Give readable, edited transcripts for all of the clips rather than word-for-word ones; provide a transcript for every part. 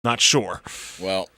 not sure. Well,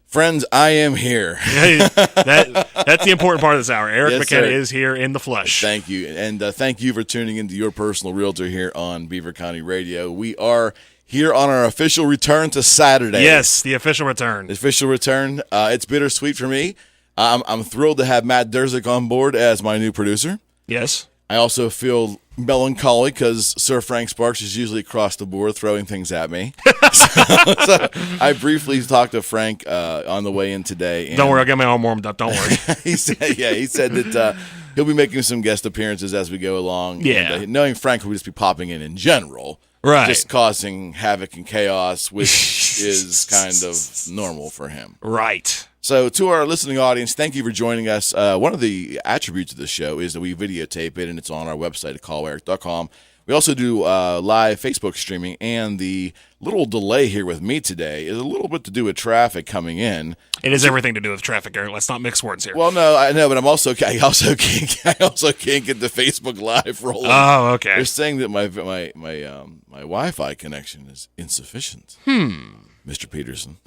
friends, I am here. That's the important part of this hour. Eric Yes, McKenna sir. is here in the flesh. Thank you. And thank you for tuning into Your Personal Realtor here on Beaver County Radio. We are here on our official return to Saturday. Yes, the official return. The official return. It's bittersweet for me. I'm thrilled to have Matt Durzik on board as my new producer. Yes. I also feel melancholy because Sir Frank Sparks is usually across the board throwing things at me. so I briefly talked to Frank on the way in today. And Don't worry, I'll get my arm warmed up. Don't worry. he said that he'll be making some guest appearances as we go along. Yeah. And, knowing Frank will just be popping in general. Right. Just causing havoc and chaos, which is kind of normal for him. Right. So to our listening audience, thank you for joining us. One of the attributes of the show is that we videotape it, and it's on our website at calleric.com. We also do live Facebook streaming, and the little delay here with me today is a little bit to do with traffic coming in. It has everything to do with traffic, Eric. Let's not mix words here. Well, no, I know, but I also can't get the Facebook Live rolling. Oh, okay. They're saying that my Wi-Fi connection is insufficient. Mr. Peterson.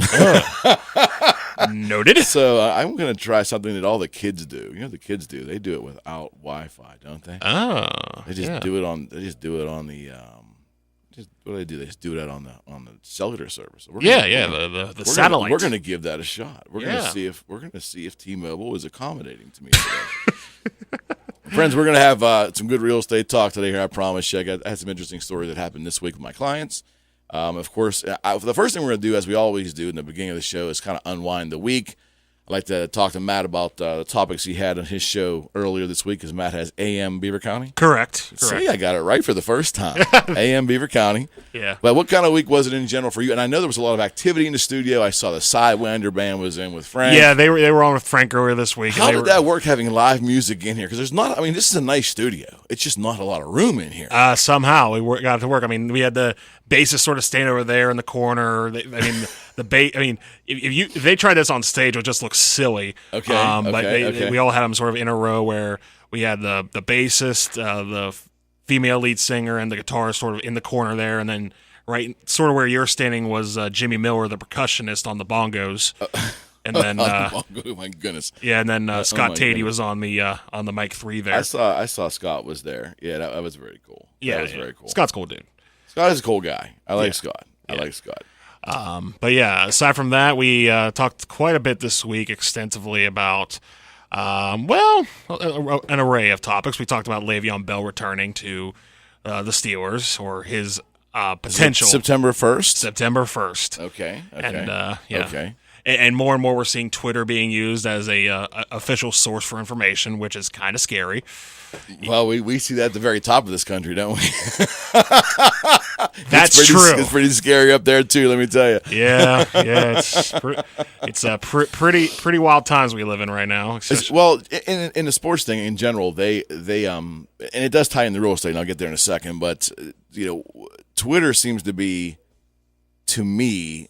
Noted. So I'm going to try something that all the kids do. You know what the kids do? They do it without Wi-Fi, don't they? Oh, They just do it on. They just do it on the. What do they do? They just do it on the cellular service. The satellite. We're going to give that a shot. We're going to see if T-Mobile is accommodating to me today. Friends, we're going to have some good real estate talk today here. I promise you. I had some interesting stories that happened this week with my clients. Of course, the first thing we're going to do, as we always do in the beginning of the show, is kind of unwind the week. I'd like to talk to Matt about the topics he had on his show earlier this week, because Matt has AM Beaver County. Correct. See, I got it right for the first time. AM Beaver County. Yeah. But what kind of week was it in general for you? And I know there was a lot of activity in the studio. I saw the Sidewinder band was in with Frank. Yeah, they were on with Frank earlier this week. How did that work, having live music in here? Because this is a nice studio. It's just not a lot of room in here. Somehow we got it to work. I mean, we had the bassist sort of staying over there in the corner. If they tried this on stage, it would just look silly. Okay. We all had them sort of in a row where we had the bassist, the female lead singer, and the guitarist sort of in the corner there, and then right sort of where you're standing was Jimmy Miller, the percussionist, on the bongos. And then, oh my goodness! Yeah, and then Scott Tatey was on the mic 3 there. I saw Scott was there. Yeah, that was very cool. Yeah, that was very cool. Scott's a cool dude. Scott is a cool guy. I like Scott. I like Scott. But yeah, aside from that, we talked quite a bit this week extensively about, an array of topics. We talked about Le'Veon Bell returning to the Steelers, or his potential. September 1st? September 1st. Okay. And, Okay. And more and more we're seeing Twitter being used as a official source for information, which is kind of scary. Well, we see that at the very top of this country, don't we? That's true. It's pretty scary up there too. Let me tell you. Yeah. It's pretty wild times we live in right now. Well, in the sports thing in general, they and it does tie in the real estate, and I'll get there in a second. But Twitter seems to be, to me,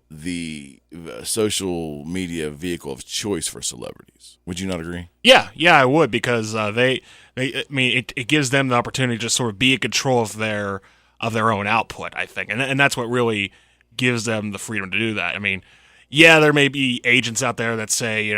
the social media vehicle of choice for celebrities. Would you not agree? Yeah, I would, because it gives them the opportunity to just sort of be in control of their own output, I think, and that's what really gives them the freedom to do that. I mean, yeah, there may be agents out there that say,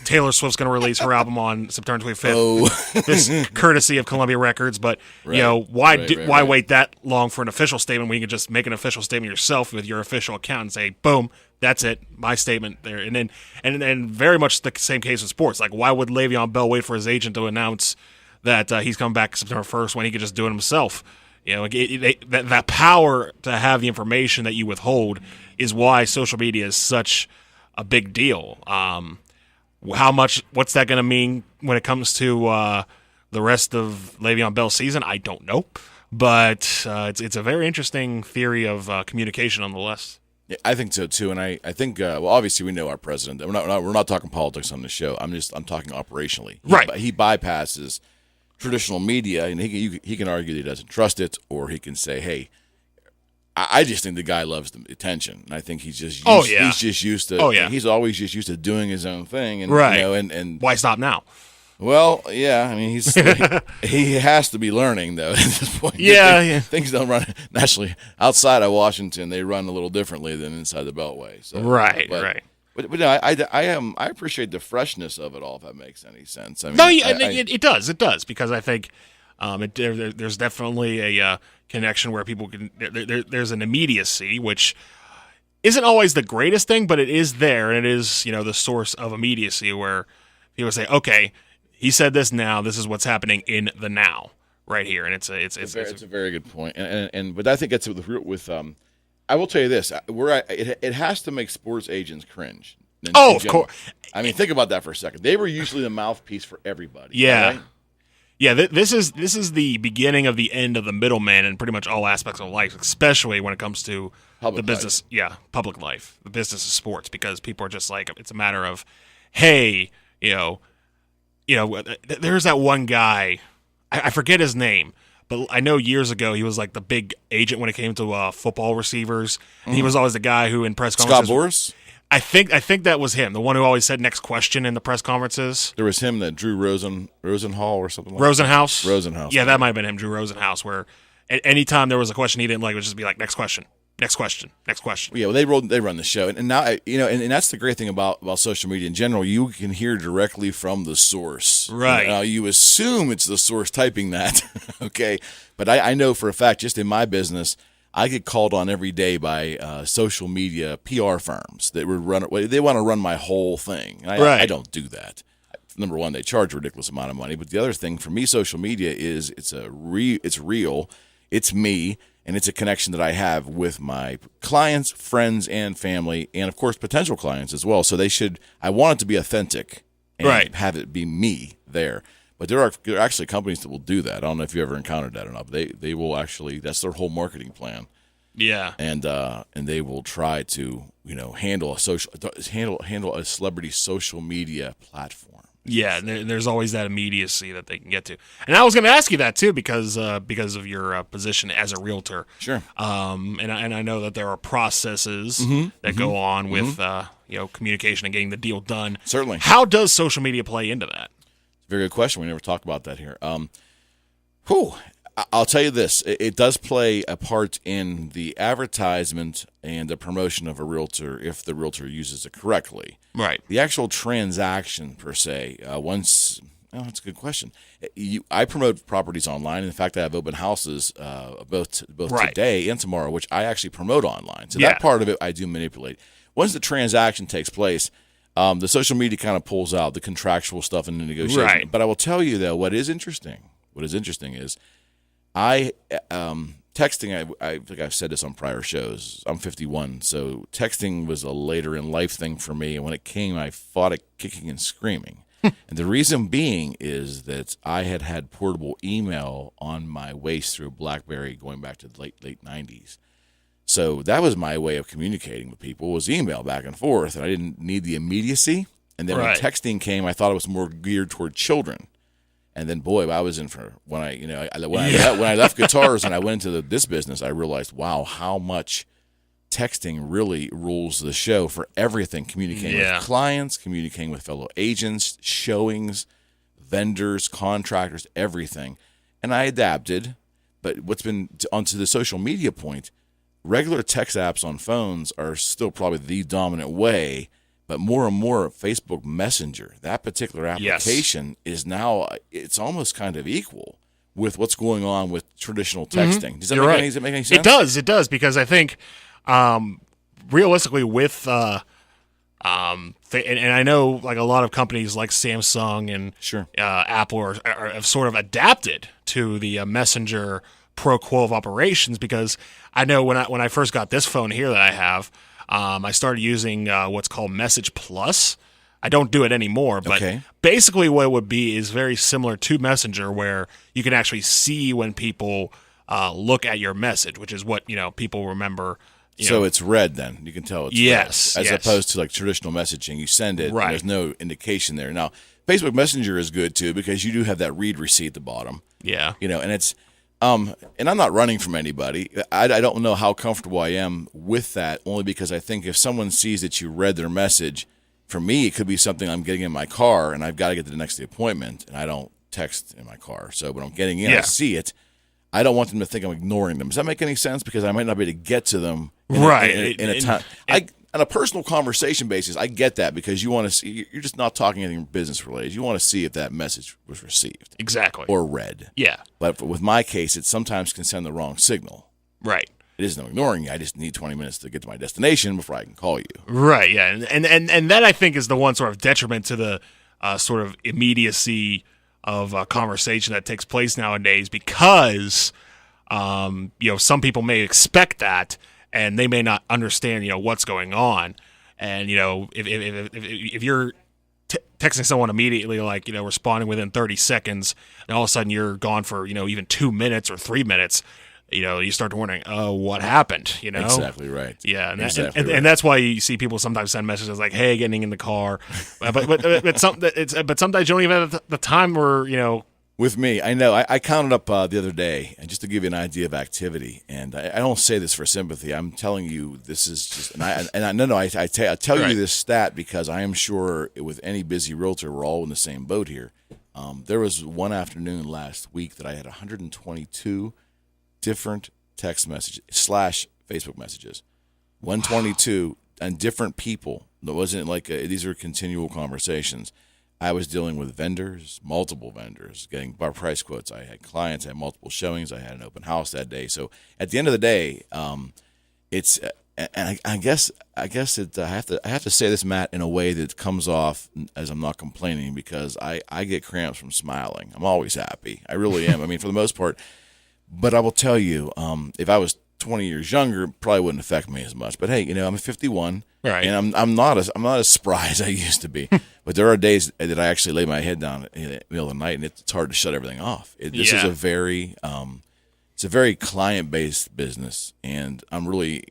Taylor Swift's going to release her album on September 25th. This courtesy of Columbia Records, but why wait that long for an official statement when you can just make an official statement yourself with your official account and say, boom, that's it, my statement there. And then very much the same case with sports. Like, why would Le'Veon Bell wait for his agent to announce that he's coming back September 1st when he could just do it himself? That power to have the information that you withhold is why social media is such a big deal. What's that going to mean when it comes to the rest of Le'Veon Bell's season? I don't know, but it's a very interesting theory of communication nonetheless. Yeah, I think so too, and I think obviously we know our president. We're not talking politics on the show. I'm talking operationally. Right. He bypasses traditional media, and he can argue that he doesn't trust it, or he can say, hey, I just think the guy loves the attention, and I think he's just he's just used to. Oh yeah. He's always just used to doing his own thing, and right. and why stop now? Well, yeah. I mean, he has to be learning though at this point. Yeah, things don't run nationally outside of Washington. They run a little differently than inside the Beltway. So, right. But no, I appreciate the freshness of it all. If that makes any sense. I mean, it does because I think there's definitely a connection where people can. There's an immediacy which isn't always the greatest thing, but it is there, and it is the source of immediacy where people say, okay, he said this now. This is what's happening in the now, right here, and it's a very good point. And but I think it's with I will tell you this: it has to make sports agents cringe. Of course. I mean, think about that for a second. They were usually the mouthpiece for everybody. Yeah. Right? Yeah, this is the beginning of the end of the middleman in pretty much all aspects of life, especially when it comes to public business. Life. Yeah, public life, the business of sports, because people are just like, it's a matter of, hey, there's that one guy, I forget his name, but I know years ago he was like the big agent when it came to football receivers. And he was always the guy who in press conferences. Scott Boras? I think that was him, the one who always said next question in the press conferences. There was him that Drew Rosenhall or something like Rosenhaus? that. Rosenhaus. Yeah, that might have been him, Drew Rosenhaus, where anytime there was a question he didn't like, it would just be like, next question. Next question. Yeah, well, they run the show, and now and that's the great thing about social media in general. You can hear directly from the source, right? You assume it's the source typing that, okay? But I know for a fact, just in my business, I get called on every day by social media PR firms that they want to run my whole thing, and I don't do that. Number one, they charge a ridiculous amount of money, but the other thing for me, social media is it's real, it's me. And it's a connection that I have with my clients, friends, and family, and of course potential clients as well. So I want it to be authentic and have it be me there. But there are actually companies that will do that. I don't know if you ever encountered that or not. But they will actually, that's their whole marketing plan. Yeah. And they will try to handle a celebrity social media platform. Yeah, there's always that immediacy that they can get to. And I was going to ask you that too because of your position as a realtor. Sure. And I know that there are processes that go on with communication and getting the deal done. Certainly. How does social media play into that? Very good question. We never talked about that here. I'll tell you this. It does play a part in the advertisement and the promotion of a realtor if the realtor uses it correctly. Right. The actual transaction per se, that's a good question. I promote properties online. In fact, I have open houses both today and tomorrow, which I actually promote online. So that part of it I do manipulate. Once the transaction takes place, the social media kind of pulls out the contractual stuff in the negotiation. Right. But I will tell you, though, what is interesting is texting, I think I've said this on prior shows. I'm 51, so texting was a later in life thing for me. And when it came, I fought it kicking and screaming. And the reason being is that I had portable email on my waist through BlackBerry going back to the late 90s. So that was my way of communicating with people, was email back and forth. And I didn't need the immediacy. And then when texting came, I thought it was more geared toward children. And then, boy, I was in for when I left guitars and I went into this business, I realized, wow, how much texting really rules the show for everything. Communicating with clients, communicating with fellow agents, showings, vendors, contractors, everything. And I adapted. But what's been onto the social media point, regular text apps on phones are still probably the dominant way. But more and more, Facebook Messenger, that particular application is now, it's almost kind of equal with what's going on with traditional texting. Does that make any sense? It does, because I think realistically with, and I know like a lot of companies like Samsung and Apple have sort of adapted to the Messenger pro quo of operations, because I know when I first got this phone here that I have, I started using what's called Message Plus. I don't do it anymore, but basically what it would be is very similar to Messenger, where you can actually see when people look at your message, which is what people remember. So it's red then. You can tell it's red, as opposed to like traditional messaging. You send it, and there's no indication there. Now, Facebook Messenger is good too, because you do have that read receipt at the bottom. Yeah. And it's and I'm not running from anybody. I don't know how comfortable I am with that, only because I think if someone sees that you read their message, For me, it could be something I'm getting in my car, and I've got to get to the next appointment, and I don't text in my car. So when I'm getting in, I see it. I don't want them to think I'm ignoring them. Does that make any sense? Because I might not be able to get to them in a time. On a personal conversation basis, I get that because you want to see. You're just not talking anything business related. You want to see if that message was received, exactly, or read. Yeah. But with my case, it sometimes can send the wrong signal. Right. It isn't ignoring you. I just need 20 minutes to get to my destination before I can call you. Right. Yeah. And that I think is the one sort of detriment to the sort of immediacy of conversation that takes place nowadays, because some people may expect that. And they may not understand, what's going on. And, if you're texting someone immediately, like, responding within 30 seconds, and all of a sudden you're gone for, even 2 minutes or 3 minutes, you start wondering, oh, what happened, Exactly right. Yeah, and that's why you see people sometimes send messages like, hey, getting in the car. but sometimes you don't even have the time or, With me, I know. I counted up the other day, and just to give you an idea of activity, and I don't say this for sympathy. I'm telling you, this is just, I tell you this stat because I am sure with any busy realtor, we're all in the same boat here. There was one afternoon last week that I had 122 different text messages / Facebook messages, 122 and different people. It wasn't like these are continual conversations. I was dealing with vendors, multiple vendors, getting price quotes. I had clients, I had multiple showings. I had an open house that day. So at the end of the day, it's and I guess I have to say this, Matt, in a way that comes off as I'm not complaining, because I get cramps from smiling. I'm always happy. I really am. I mean, for the most part. But I will tell you, if I was 20 years younger, it probably wouldn't affect me as much. But hey, I'm 51, right? And I'm not as spry as I used to be. But there are days that I actually lay my head down in the middle of the night, and it's hard to shut everything off. This is a very client-based business, and I'm really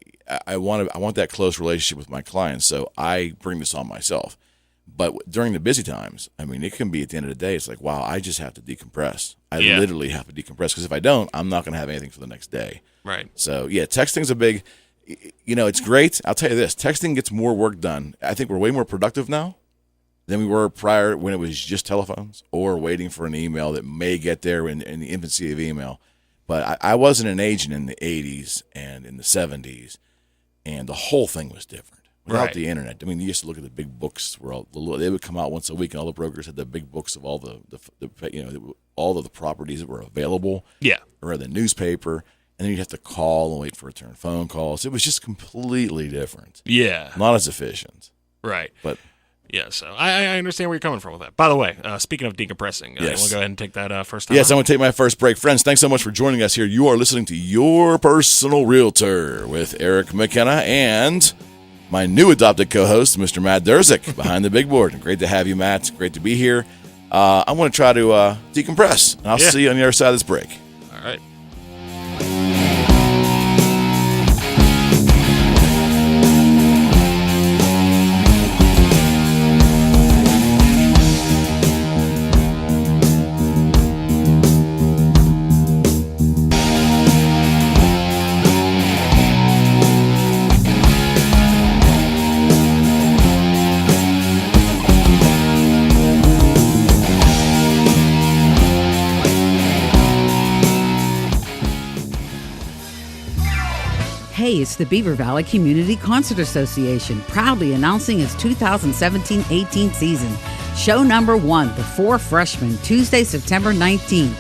I want that close relationship with my clients, so I bring this on myself. But during the busy times, I mean, it can be at the end of the day, it's like, wow, I just have to decompress. I literally have to decompress, because if I don't, I'm not going to have anything for the next day. Right. So, yeah, texting's a big, it's great. I'll tell you this, texting gets more work done. I think we're way more productive now than we were prior when it was just telephones or waiting for an email that may get there in the infancy of email. But I wasn't an agent in the 80s and in the 70s, and the whole thing was different. Without the internet, I mean, you used to look at the big books where they would come out once a week, and all the brokers had the big books of all all of the properties that were available. Yeah, or the newspaper, and then you'd have to call and wait for return phone calls. It was just completely different. Yeah, not as efficient. Right, but yeah. So I understand where you're coming from with that. By the way, speaking of decompressing, yes. We'll go ahead and take that first time. Yes, I'm going to take my first break. Friends, thanks so much for joining us here. You are listening to Your Personal Realtor with Eric McKenna and my new adopted co-host, Mr. Matt Durzik, behind the big board. Great to have you, Matt. Great to be here. I'm going to try to decompress, and I'll see you on the other side of this break. All right. Hey, it's the Beaver Valley Community Concert Association, proudly announcing its 2017-18 season. Show number 1, The Four Freshmen, Tuesday, September 19th.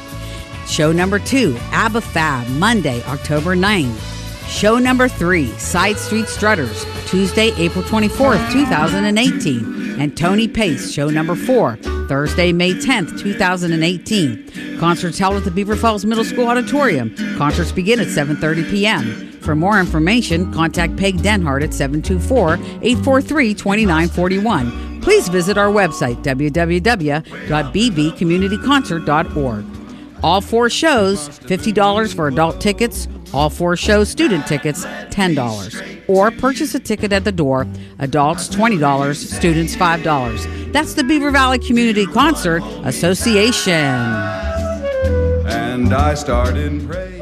Show number 2, ABBA Fab, Monday, October 9th. Show number 3, Side Street Strutters, Tuesday, April 24th, 2018. And Tony Pace, show number 4, Thursday, May 10th, 2018. Concerts held at the Beaver Falls Middle School Auditorium. Concerts begin at 7:30 p.m. For more information, contact Peg Denhart at 724-843-2941. Please visit our website, www.bbcommunityconcert.org. All 4 shows, $50 for adult tickets. All 4 shows, student tickets, $10. Or purchase a ticket at the door. Adults, $20. Students, $5. That's the Beaver Valley Community Concert Association. And I started praying.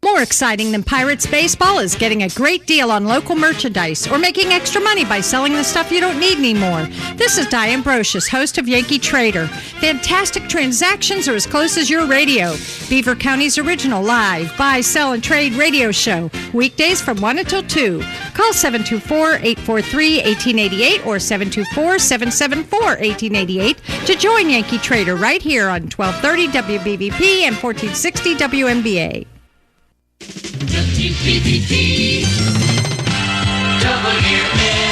More more exciting than Pirates baseball is getting a great deal on local merchandise or making extra money by selling the stuff you don't need anymore. This is Diane Brocious, host of Yankee Trader. Fantastic transactions are as close as your radio. Beaver County's original live, buy, sell, and trade radio show. Weekdays from 1 until 2. Call 724-843-1888 or 724-774-1888 to join Yankee Trader right here on 1230 WBVP and 1460 WMBA. WBVP, WMBA.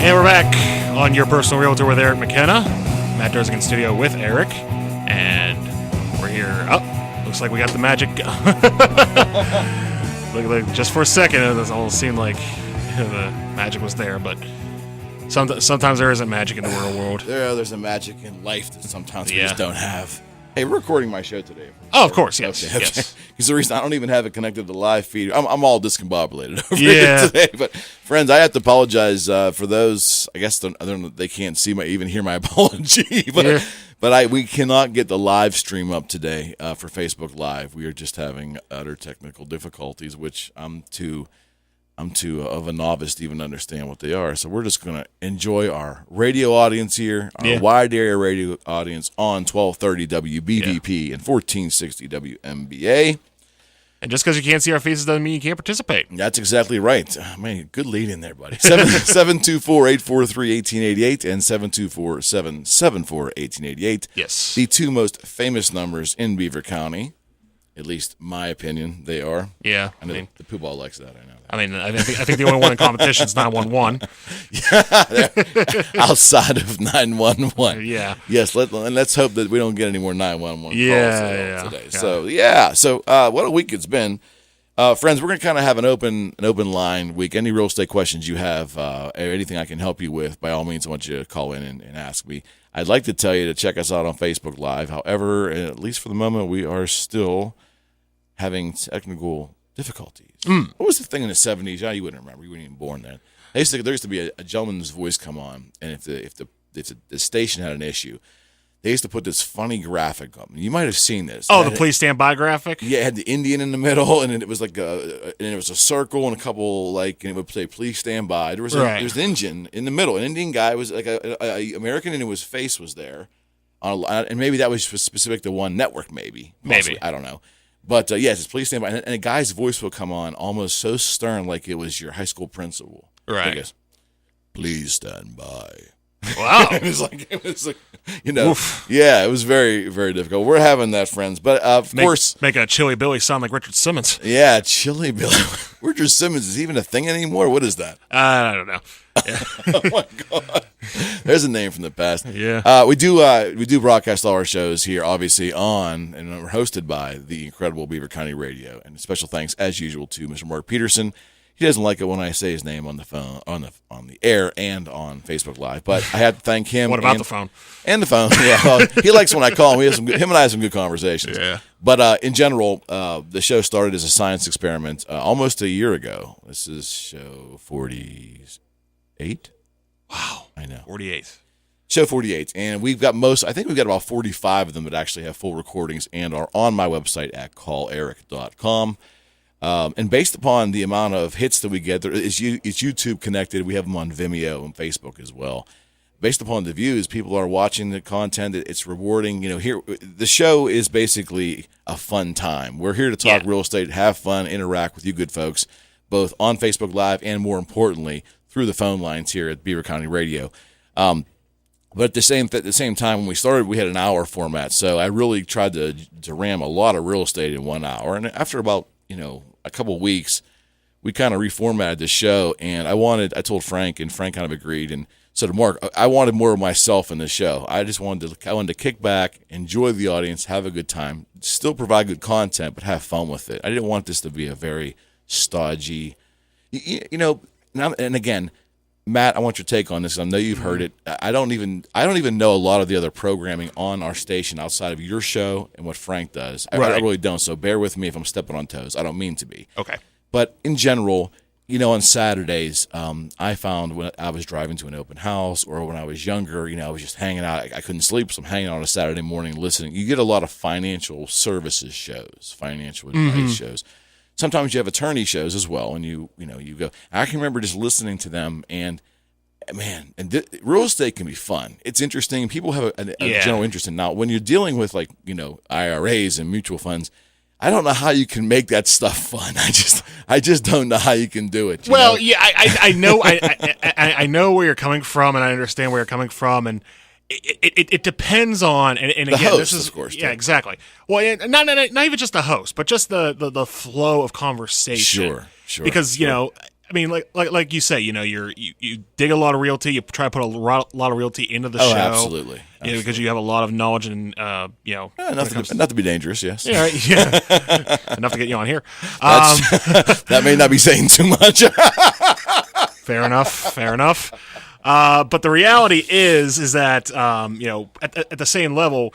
And we're back on Your Personal Realtor with Eric McKenna. Matt Durzigan in studio with Eric. And we're here. Oh, looks like we got the magic. Look, just for a second, it almost seemed like the magic was there. But sometimes there isn't magic in the real world. There's a magic in life that sometimes we just don't have. Hey, we're recording my show today. Oh, of course, yes. Okay. Yes. Because the reason I don't even have it connected to the live feed, I'm all discombobulated over it today. But friends, I have to apologize for those. I guess they can't see even hear my apology. But we cannot get the live stream up today for Facebook Live. We are just having utter technical difficulties, which I'm too of a novice to even understand what they are. So we're just going to enjoy our radio audience here, our wide area radio audience on 1230 WBVP and 1460 WMBA. And just because you can't see our faces doesn't mean you can't participate. That's exactly right. Man, good lead in there, buddy. 724-843-1888 and 724-774-1888. Yes. The two most famous numbers in Beaver County. At least my opinion, they are. Yeah. I know the poo ball likes that. I know that. I think the only one in competition is 911. Outside of 911. Yeah. Yes, let's hope that we don't get any more 911 calls today. Yeah. So what a week it's been. Friends, we're going to kind of have an open line week. Any real estate questions you have, or anything I can help you with, by all means, I want you to call in and ask me. I'd like to tell you to check us out on Facebook Live. However, at least for the moment, we are still having technical difficulties. What was the thing in the 70s? You wouldn't remember. You weren't even born then. There used to be a gentleman's voice come on, and if the station had an issue, they used to put this funny graphic up. You might have seen this. Oh, the please stand by graphic? Yeah, it had the Indian in the middle, and it was like and it was a circle and a couple, and it would say please stand by. There was an engine in the middle. An Indian guy was like a American, and his face was there. And maybe that was specific to one network, maybe. I don't know. But, yes, it's please stand by. And a guy's voice will come on almost so stern like it was your high school principal. Right. Goes, please stand by. Wow. it was like, Oof. Yeah, it was very, very difficult. We're having that, friends. But, of course. Making a Chili Billy sound like Richard Simmons. Yeah, Chili Billy. Richard Simmons is even a thing anymore? What is that? I don't know. Yeah. Oh, my God. There's a name from the past. Yeah. We do broadcast all our shows here, obviously, on and we're hosted by the incredible Beaver County Radio. And special thanks, as usual, to Mr. Mark Peterson. He doesn't like it when I say his name on the phone, on the air, and on Facebook Live. But I have to thank him. What about the phone? And the phone. Yeah, well, he likes when I call him. Him and I have some good conversations. Yeah. But in general, the show started as a science experiment almost a year ago. This is show 48. Wow. I know. 48. Show 48. And I think we've got about 45 of them that actually have full recordings and are on my website at calleric.com. And based upon the amount of hits that we get, it's YouTube connected. We have them on Vimeo and Facebook as well. Based upon the views, people are watching the content. It's rewarding. Here the show is basically a fun time. We're here to talk real estate, have fun, interact with you good folks, both on Facebook Live and, more importantly, through the phone lines here at Beaver County Radio. But at the same time, when we started, we had an hour format. So I really tried to ram a lot of real estate in 1 hour. And after about a couple of weeks, we kind of reformatted the show, and I told Frank, and Frank kind of agreed, and so to Mark, I wanted more of myself in the show. I wanted to kick back, enjoy the audience, have a good time, still provide good content, but have fun with it. I didn't want this to be a very stodgy, and again, Matt, I want your take on this. I know you've heard it. I don't even know a lot of the other programming on our station outside of your show and what Frank does. I really don't. So bear with me if I'm stepping on toes. I don't mean to be. Okay. But in general, on Saturdays, I found when I was driving to an open house or when I was younger, I was just hanging out. I couldn't sleep, so I'm hanging out on a Saturday morning listening. You get a lot of financial services shows, financial advice shows. Sometimes you have attorney shows as well, and you go. I can remember just listening to them, and man, real estate can be fun. It's interesting. People have a general interest in now. When you're dealing with IRAs and mutual funds, I don't know how you can make that stuff fun. I just don't know how you can do it. Well, yeah, I know I know where you're coming from, and I understand where you're coming from, and it depends on and again, the host, this is of course. Yeah, exactly. Well, not even just the host, but just the flow of conversation. Sure. Because I mean, like you say, you dig a lot of realty. You try to put a lot of realty into the show. Absolutely. Because you have a lot of knowledge and not to be dangerous. Yes. Yeah. Right, yeah. Enough to get you on here. That may not be saying too much. Fair enough. But the reality is that at the same level,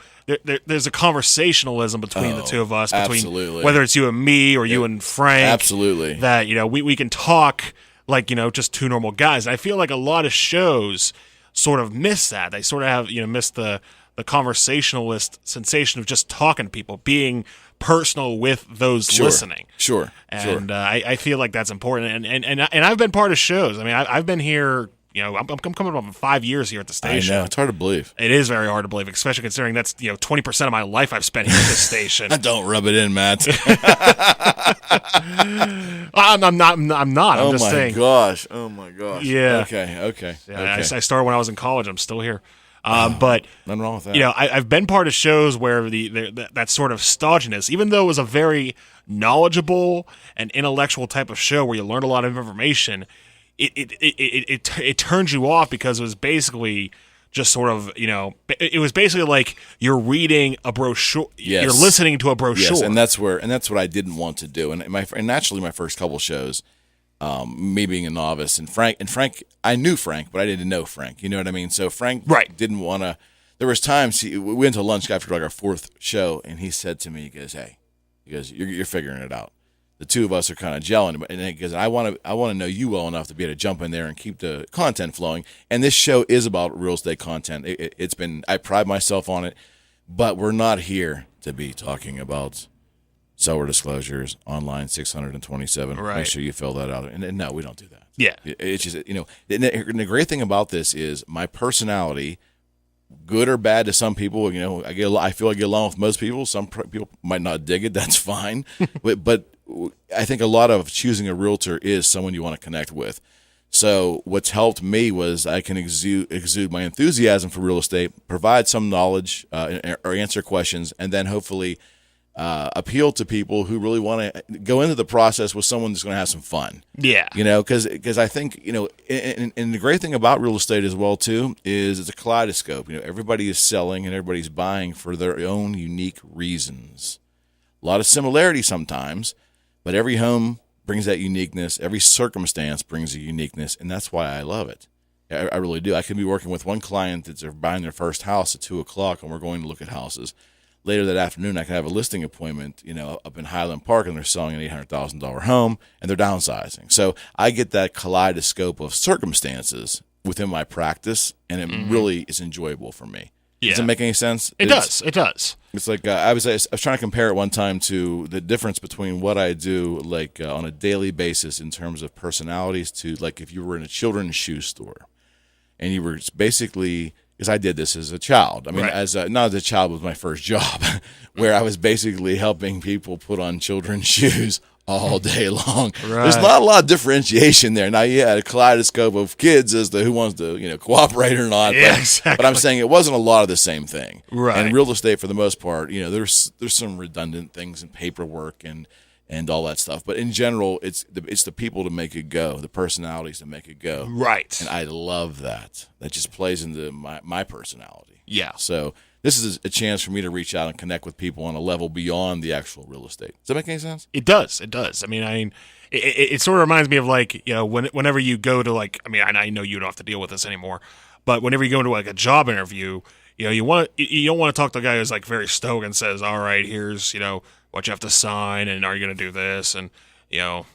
there's a conversationalism between the two of us, between absolutely. Whether it's you and me or you and Frank. Absolutely. That we can talk like just two normal guys. And I feel like a lot of shows sort of miss that. They sort of have miss the conversationalist sensation of just talking to people, being personal with those listening. Sure. And I feel like that's important. And I've been part of shows. I mean, I've been here. I'm coming up on 5 years here at the station. I know. It's hard to believe. It is very hard to believe, especially considering that's 20% of my life I've spent here at this station. Don't rub it in, Matt. I'm not. I'm just saying. Oh my gosh. Yeah. Okay. Yeah, I started when I was in college. I'm still here. But nothing wrong with that. I've been part of shows where that sort of stodginess, even though it was a very knowledgeable and intellectual type of show where you learned a lot of information, it turns you off because it was basically just sort of it was basically like you're reading a brochure. Yes. You're listening to a brochure. Yes, and that's what I didn't want to do. And naturally my first couple shows, me being a novice, and Frank, I knew Frank, but I didn't know Frank. You know what I mean? So Frank didn't want to. There was times we went to lunch after our fourth show, and he said to me, he goes, "You're figuring it out." The two of us are kind of gelling, and he goes, I want to know you well enough to be able to jump in there and keep the content flowing. And this show is about real estate content. It's been, I pride myself on it, but we're not here to be talking about seller disclosures online 627. Right. Make sure you fill that out. And no, we don't do that. Yeah. It's just, and the great thing about this is my personality, good or bad to some people, I feel I get along with most people. Some people might not dig it. That's fine. but I think a lot of choosing a realtor is someone you want to connect with. So what's helped me was I can exude my enthusiasm for real estate, provide some knowledge or answer questions, and then hopefully appeal to people who really want to go into the process with someone that's going to have some fun. Yeah. Because I think, and the great thing about real estate as well, too, is it's a kaleidoscope. Everybody is selling and everybody's buying for their own unique reasons. A lot of similarity sometimes, but every home brings that uniqueness. Every circumstance brings a uniqueness, and that's why I love it. I really do. I could be working with one client that's buying their first house at 2:00, and we're going to look at houses. Later that afternoon, I can have a listing appointment, up in Highland Park, and they're selling an $800,000 home, and they're downsizing. So I get that kaleidoscope of circumstances within my practice, and it really is enjoyable for me. Yeah. Does it make any sense? It does. It's like I was trying to compare it one time to the difference between what I do on a daily basis in terms of personalities to like if you were in a children's shoe store, and you were basically, because I did this as a child. I mean, not as a child was my first job, where I was basically helping people put on children's shoes all day long. Right. There's not a lot of differentiation there. Now, you had a kaleidoscope of kids as to who wants to, cooperate or not. Yeah, but, exactly. But I'm saying it wasn't a lot of the same thing. Right. And real estate, for the most part, there's some redundant things in paperwork, and and all that stuff. But in general, it's the people to make it go, the personalities to make it go. Right. And I love that. That just plays into my personality. Yeah. So this is a chance for me to reach out and connect with people on a level beyond the actual real estate. Does that make any sense? It does. It does. I mean, it sort of reminds me of like, whenever you go to like, I know you don't have to deal with this anymore, but whenever you go into like a job interview, you don't want to talk to a guy who's like very stoic and says, all right, here's, what you have to sign, and are you going to do this? And,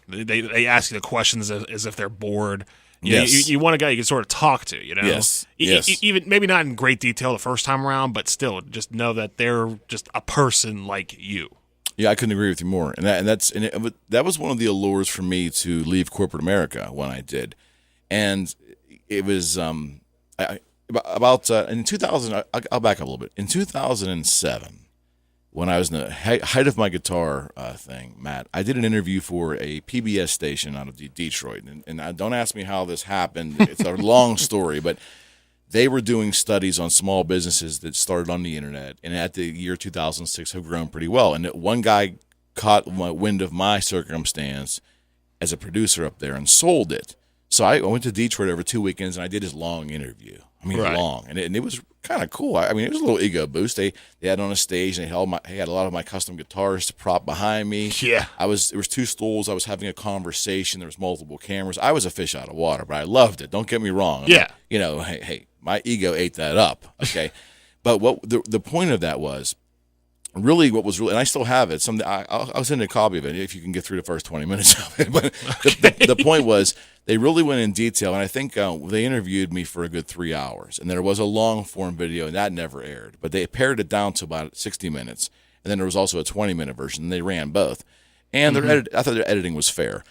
they ask you the questions as if they're bored. Yes. You want a guy you can sort of talk to, Yes. Yes. Even maybe not in great detail the first time around, but still just know that they're just a person like you. Yeah, I couldn't agree with you more. That was one of the allures for me to leave corporate America when I did. And it was in 2000, I'll back up a little bit. In 2007, when I was in the height of my guitar thing, Matt, I did an interview for a PBS station out of Detroit. And don't ask me how this happened. It's a long story, but they were doing studies on small businesses that started on the internet, and at the year 2006 have grown pretty well. And one guy caught wind of my circumstance as a producer up there and sold it. So I went to Detroit over 2 weekends, and I did his long interview. Right. Long, and it was kind of cool. It was a little ego boost. They had on a stage, and they had a lot of my custom guitars to prop behind me. Yeah, there was 2 stools. I was having a conversation. There was multiple cameras. I was a fish out of water, but I loved it. Don't get me wrong. Yeah, hey, my ego ate that up. Okay, but what the point of that was. Really, and I still have it. I'll send you a copy of it if you can get through the first 20 minutes of it. But the point was, they really went in detail, and I think they interviewed me for a good 3 hours. And there was a long form video, and that never aired. But they pared it down to about 60 minutes, and then there was also a 20-minute version. And they ran both, and I thought their editing was fair.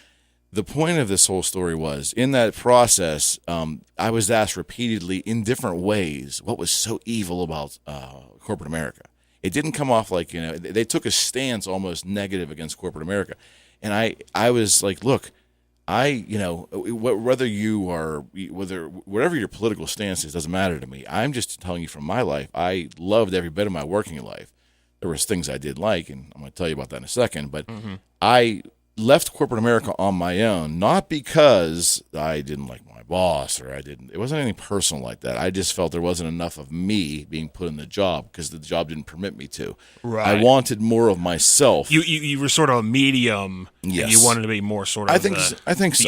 The point of this whole story was, in that process, I was asked repeatedly in different ways what was so evil about corporate America. It didn't come off like, they took a stance almost negative against corporate America. And I was like, look, whatever your political stance is, doesn't matter to me. I'm just telling you from my life, I loved every bit of my working life. There was things I did like, and I'm going to tell you about that in a second, but I left corporate America on my own, not because I didn't like my boss it wasn't anything personal like that. I just felt there wasn't enough of me being put in the job because the job didn't permit me to. Right. I wanted more of myself. You were sort of a medium. Yes. And you wanted to be more sort of I think so.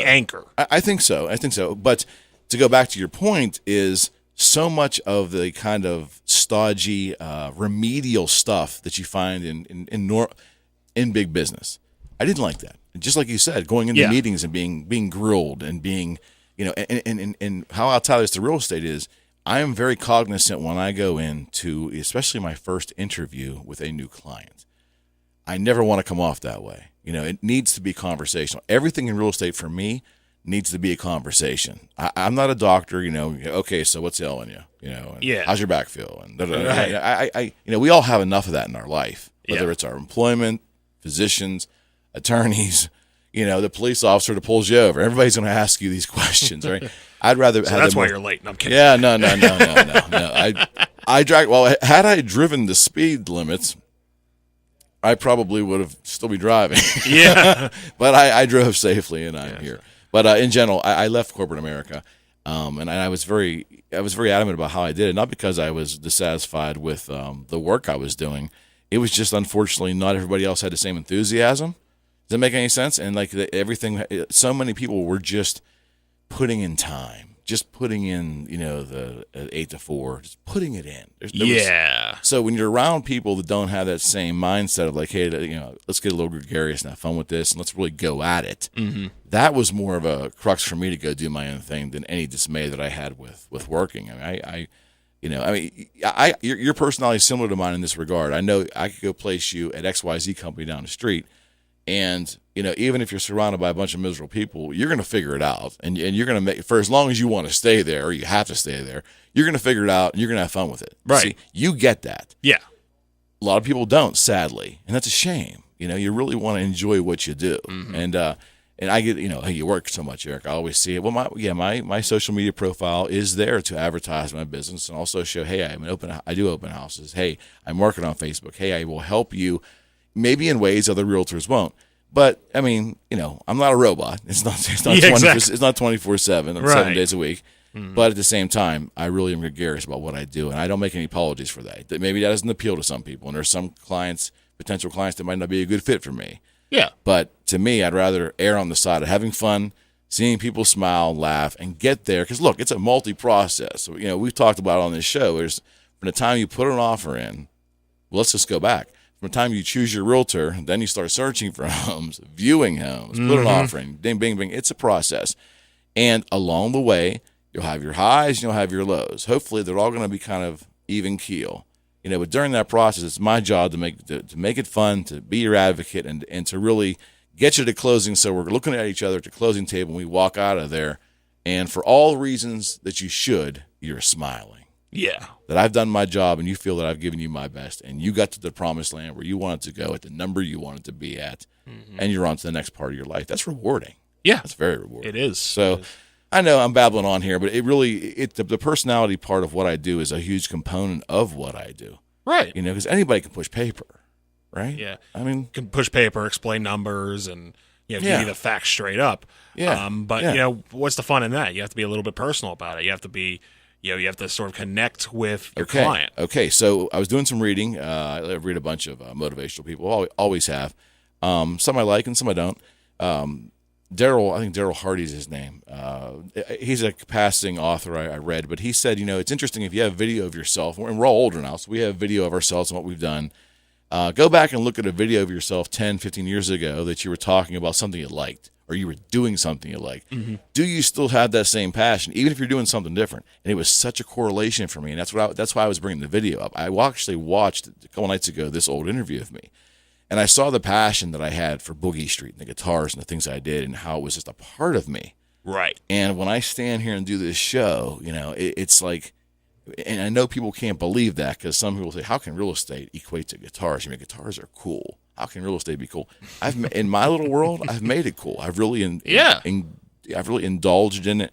The anchor. I think so. But to go back to your point is so much of the kind of stodgy, remedial stuff that you find in big business. I didn't like that. Just like you said, going into meetings and being grilled and being, and how I'll tie this to real estate is I am very cognizant when I go into, especially my first interview with a new client. I never want to come off that way. It needs to be conversational. Everything in real estate for me needs to be a conversation. I'm not a doctor, okay, so what's ailing you? How's your back feel? And right. We all have enough of that in our life, whether it's our employment, physicians, attorneys, the police officer that pulls you over. Everybody's going to ask you these questions, right? I'd rather. So that's why you're late. No, I'm kidding. Yeah, no. Had I driven the speed limits, I probably would have still be driving. Yeah, but I drove safely, and I'm here. But in general, I left corporate America, and I was very adamant about how I did it. Not because I was dissatisfied with the work I was doing. It was just, unfortunately, not everybody else had the same enthusiasm. Does that make any sense? And so many people were just putting in time, just putting in, the 8 to 4, just putting it in. So when you're around people that don't have that same mindset of like, hey, let's get a little gregarious and have fun with this, and let's really go at it. Mm-hmm. That was more of a crux for me to go do my own thing than any dismay that I had with working. Your personality is similar to mine in this regard. I know I could go place you at XYZ company down the street, and even if you're surrounded by a bunch of miserable people, you're going to figure it out, and you're going to make, for as long as you want to stay there, or you have to stay there, you're going to figure it out, and you're going to have fun with it. Right? See, you get that. Yeah. A lot of people don't, sadly, and that's a shame. You really want to enjoy what you do, and I get, hey, you work so much, Eric. I always see it. Well, my social media profile is there to advertise my business and also show, hey, I do open houses. Hey, I'm working on Facebook. Hey, I will help you, maybe in ways other realtors won't. But I mean, I'm not a robot. It's not 24/7 or 7 days a week. Mm-hmm. But at the same time, I really am gregarious about what I do, and I don't make any apologies for that. Maybe that doesn't appeal to some people, and there's some potential clients that might not be a good fit for me. Yeah. But to me, I'd rather err on the side of having fun, seeing people smile, laugh, and get there. Because look, it's a multi-process. So, we've talked about it on this show. There's from the time you put an offer in, let's just go back. From the time you choose your realtor, then you start searching for homes, viewing homes, put an offer in, ding, bing, bing. It's a process. And along the way, you'll have your highs and you'll have your lows. Hopefully, they're all going to be kind of even keel. But during that process, it's my job to make it fun, to be your advocate, and to really get you to closing. So we're looking at each other at the closing table, and we walk out of there, and for all reasons that you should, you're smiling. Yeah. That I've done my job, and you feel that I've given you my best, and you got to the promised land where you wanted to go at the number you wanted to be at, and you're on to the next part of your life. That's rewarding. Yeah. That's very rewarding. It is. So I know I'm babbling on here, but the personality part of what I do is a huge component of what I do. Right. Because anybody can push paper, right? Yeah. I mean, you can push paper, explain numbers, and give you the facts straight up. Yeah. What's the fun in that? You have to be a little bit personal about it. You have to be, you have to sort of connect with your client. Okay. So I was doing some reading. I read a bunch of motivational people. Always have. Some I like and some I don't. I think Daryl Hardy's his name. He's a passing author I read, but he said, it's interesting if you have video of yourself, and we're all older now, so we have video of ourselves and what we've done. Go back and look at a video of yourself 10, 15 years ago that you were talking about something you liked, or you were doing something you liked. Mm-hmm. Do you still have that same passion, even if you're doing something different? And it was such a correlation for me, and that's why I was bringing the video up. I actually watched a couple nights ago this old interview of me. And I saw the passion that I had for Boogie Street and the guitars and the things I did and how it was just a part of me. Right. And when I stand here and do this show, it's like, and I know people can't believe that because some people say, how can real estate equate to guitars? Guitars are cool. How can real estate be cool? In my little world, I've made it cool. I've really I've really indulged in it.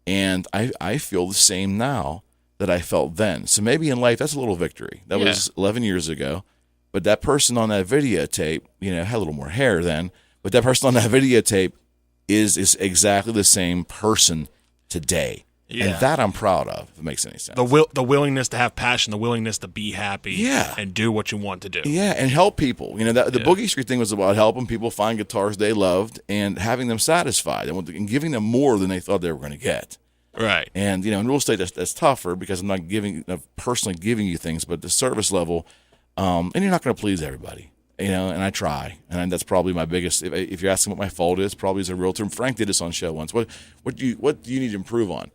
And I feel the same now that I felt then. So maybe in life, that's a little victory. That was 11 years ago. But that person on that videotape, had a little more hair then, but that person on that videotape is exactly the same person today. Yeah. And that I'm proud of, if it makes any sense. The willingness to have passion, the willingness to be happy and do what you want to do. Yeah, and help people. The Boogie Street thing was about helping people find guitars they loved and having them satisfied and giving them more than they thought they were going to get. Right. And, in real estate, that's tougher because I'm not personally giving you things, but the service level, and you're not going to please everybody, and I try. And that's probably my biggest, if you're asking what my fault is, probably as a realtor. And Frank did this on show once. What do you need to improve on?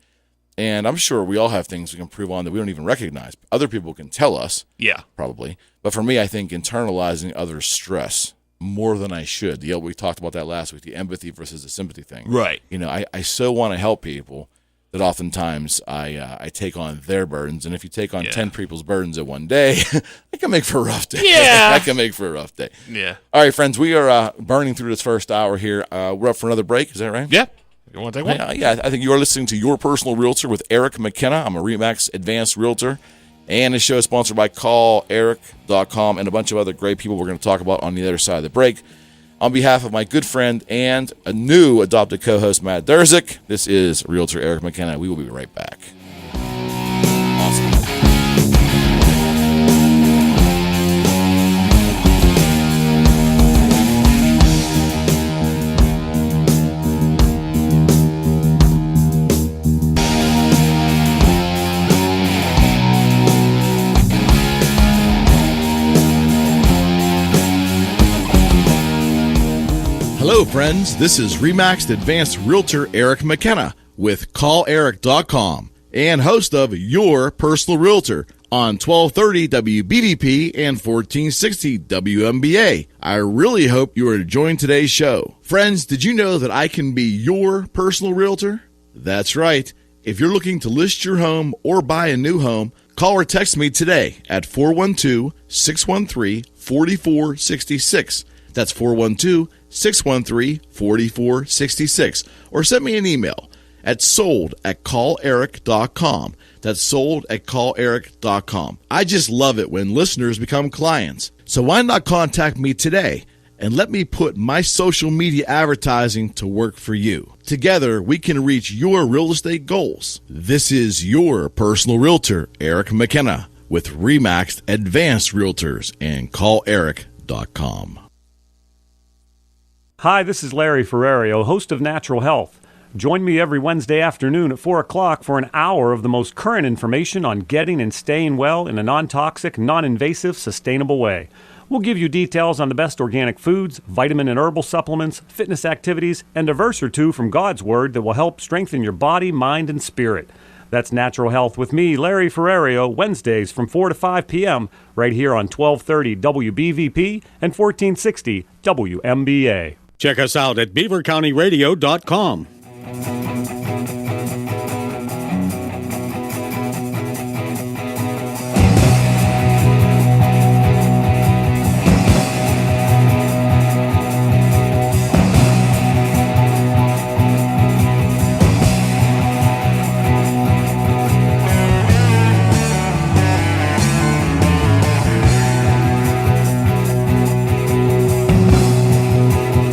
And I'm sure we all have things we can improve on that we don't even recognize. Other people can tell us. Yeah. Probably. But for me, I think internalizing others' stress more than I should. We talked about that last week, the empathy versus the sympathy thing. Right. I so want to help people that oftentimes I take on their burdens. And if you take on 10 people's burdens in one day, it can make for a rough day. Yeah. That can make for a rough day. Yeah. All right, friends, we are burning through this first hour here. We're up for another break. Is that right? Yeah. You want to take one? Yeah, I think you are listening to Your Personal Realtor with Eric McKenna. I'm a RE/MAX Advanced Realtor. And this show is sponsored by CallEric.com and a bunch of other great people we're going to talk about on the other side of the break. On behalf of my good friend and a new adopted co-host, Matt Durzik, this is Realtor Eric McKenna. We will be right back. Awesome. Hello, friends. This is RE/MAX Advanced Realtor Eric McKenna with CallEric.com and host of Your Personal Realtor on 1230 WBVP and 1460 WMBA. I really hope you are enjoying today's show. Friends, did you know that I can be your personal realtor? That's right. If you're looking to list your home or buy a new home, call or text me today at 412-613-4466. That's 412-613-4466. Or send me an email at sold@calleric.com. That's sold@calleric.com. I just love it when listeners become clients. So why not contact me today and let me put my social media advertising to work for you. Together, we can reach your real estate goals. This is your personal realtor, Eric McKenna, with RE/MAX Advanced Realtors, and calleric.com. Hi, this is Larry Ferrario, host of Natural Health. Join me every Wednesday afternoon at 4 o'clock for an hour of the most current information on getting and staying well in a non-toxic, non-invasive, sustainable way. We'll give you details on the best organic foods, vitamin and herbal supplements, fitness activities, and a verse or two from God's Word that will help strengthen your body, mind, and spirit. That's Natural Health with me, Larry Ferrario, Wednesdays from 4 to 5 p.m. right here on 1230 WBVP and 1460 WMBA. Check us out at beavercountyradio.com.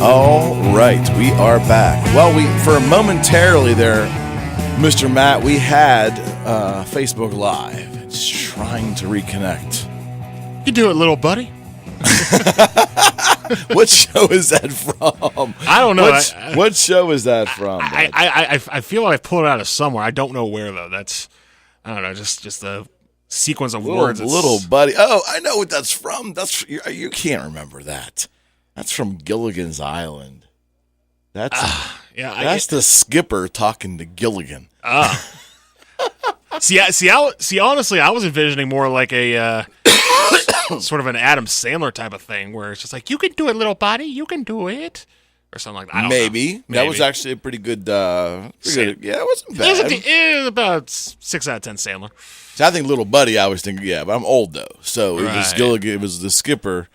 All right, we are back. Well, for momentarily there, Mr. Matt, we had Facebook Live. It's trying to reconnect. You do it, little buddy. What show is that from? I don't know. What show is that from? I feel like I've pulled it out of somewhere. I don't know where though. That's, I don't know. Just a sequence of words. Little buddy. Oh, I know what that's from. You can't remember that. That's from Gilligan's Island. That's the skipper talking to Gilligan. See, honestly, I was envisioning more like a sort of an Adam Sandler type of thing, where it's just like, you can do it, little buddy, you can do it, or something like that. I don't know. Maybe that was actually a pretty good. Yeah, it wasn't bad. It was about 6 out of 10 Sandler. So I think little buddy, I was thinking, yeah, but I'm old though, so it was Gilligan. It was the skipper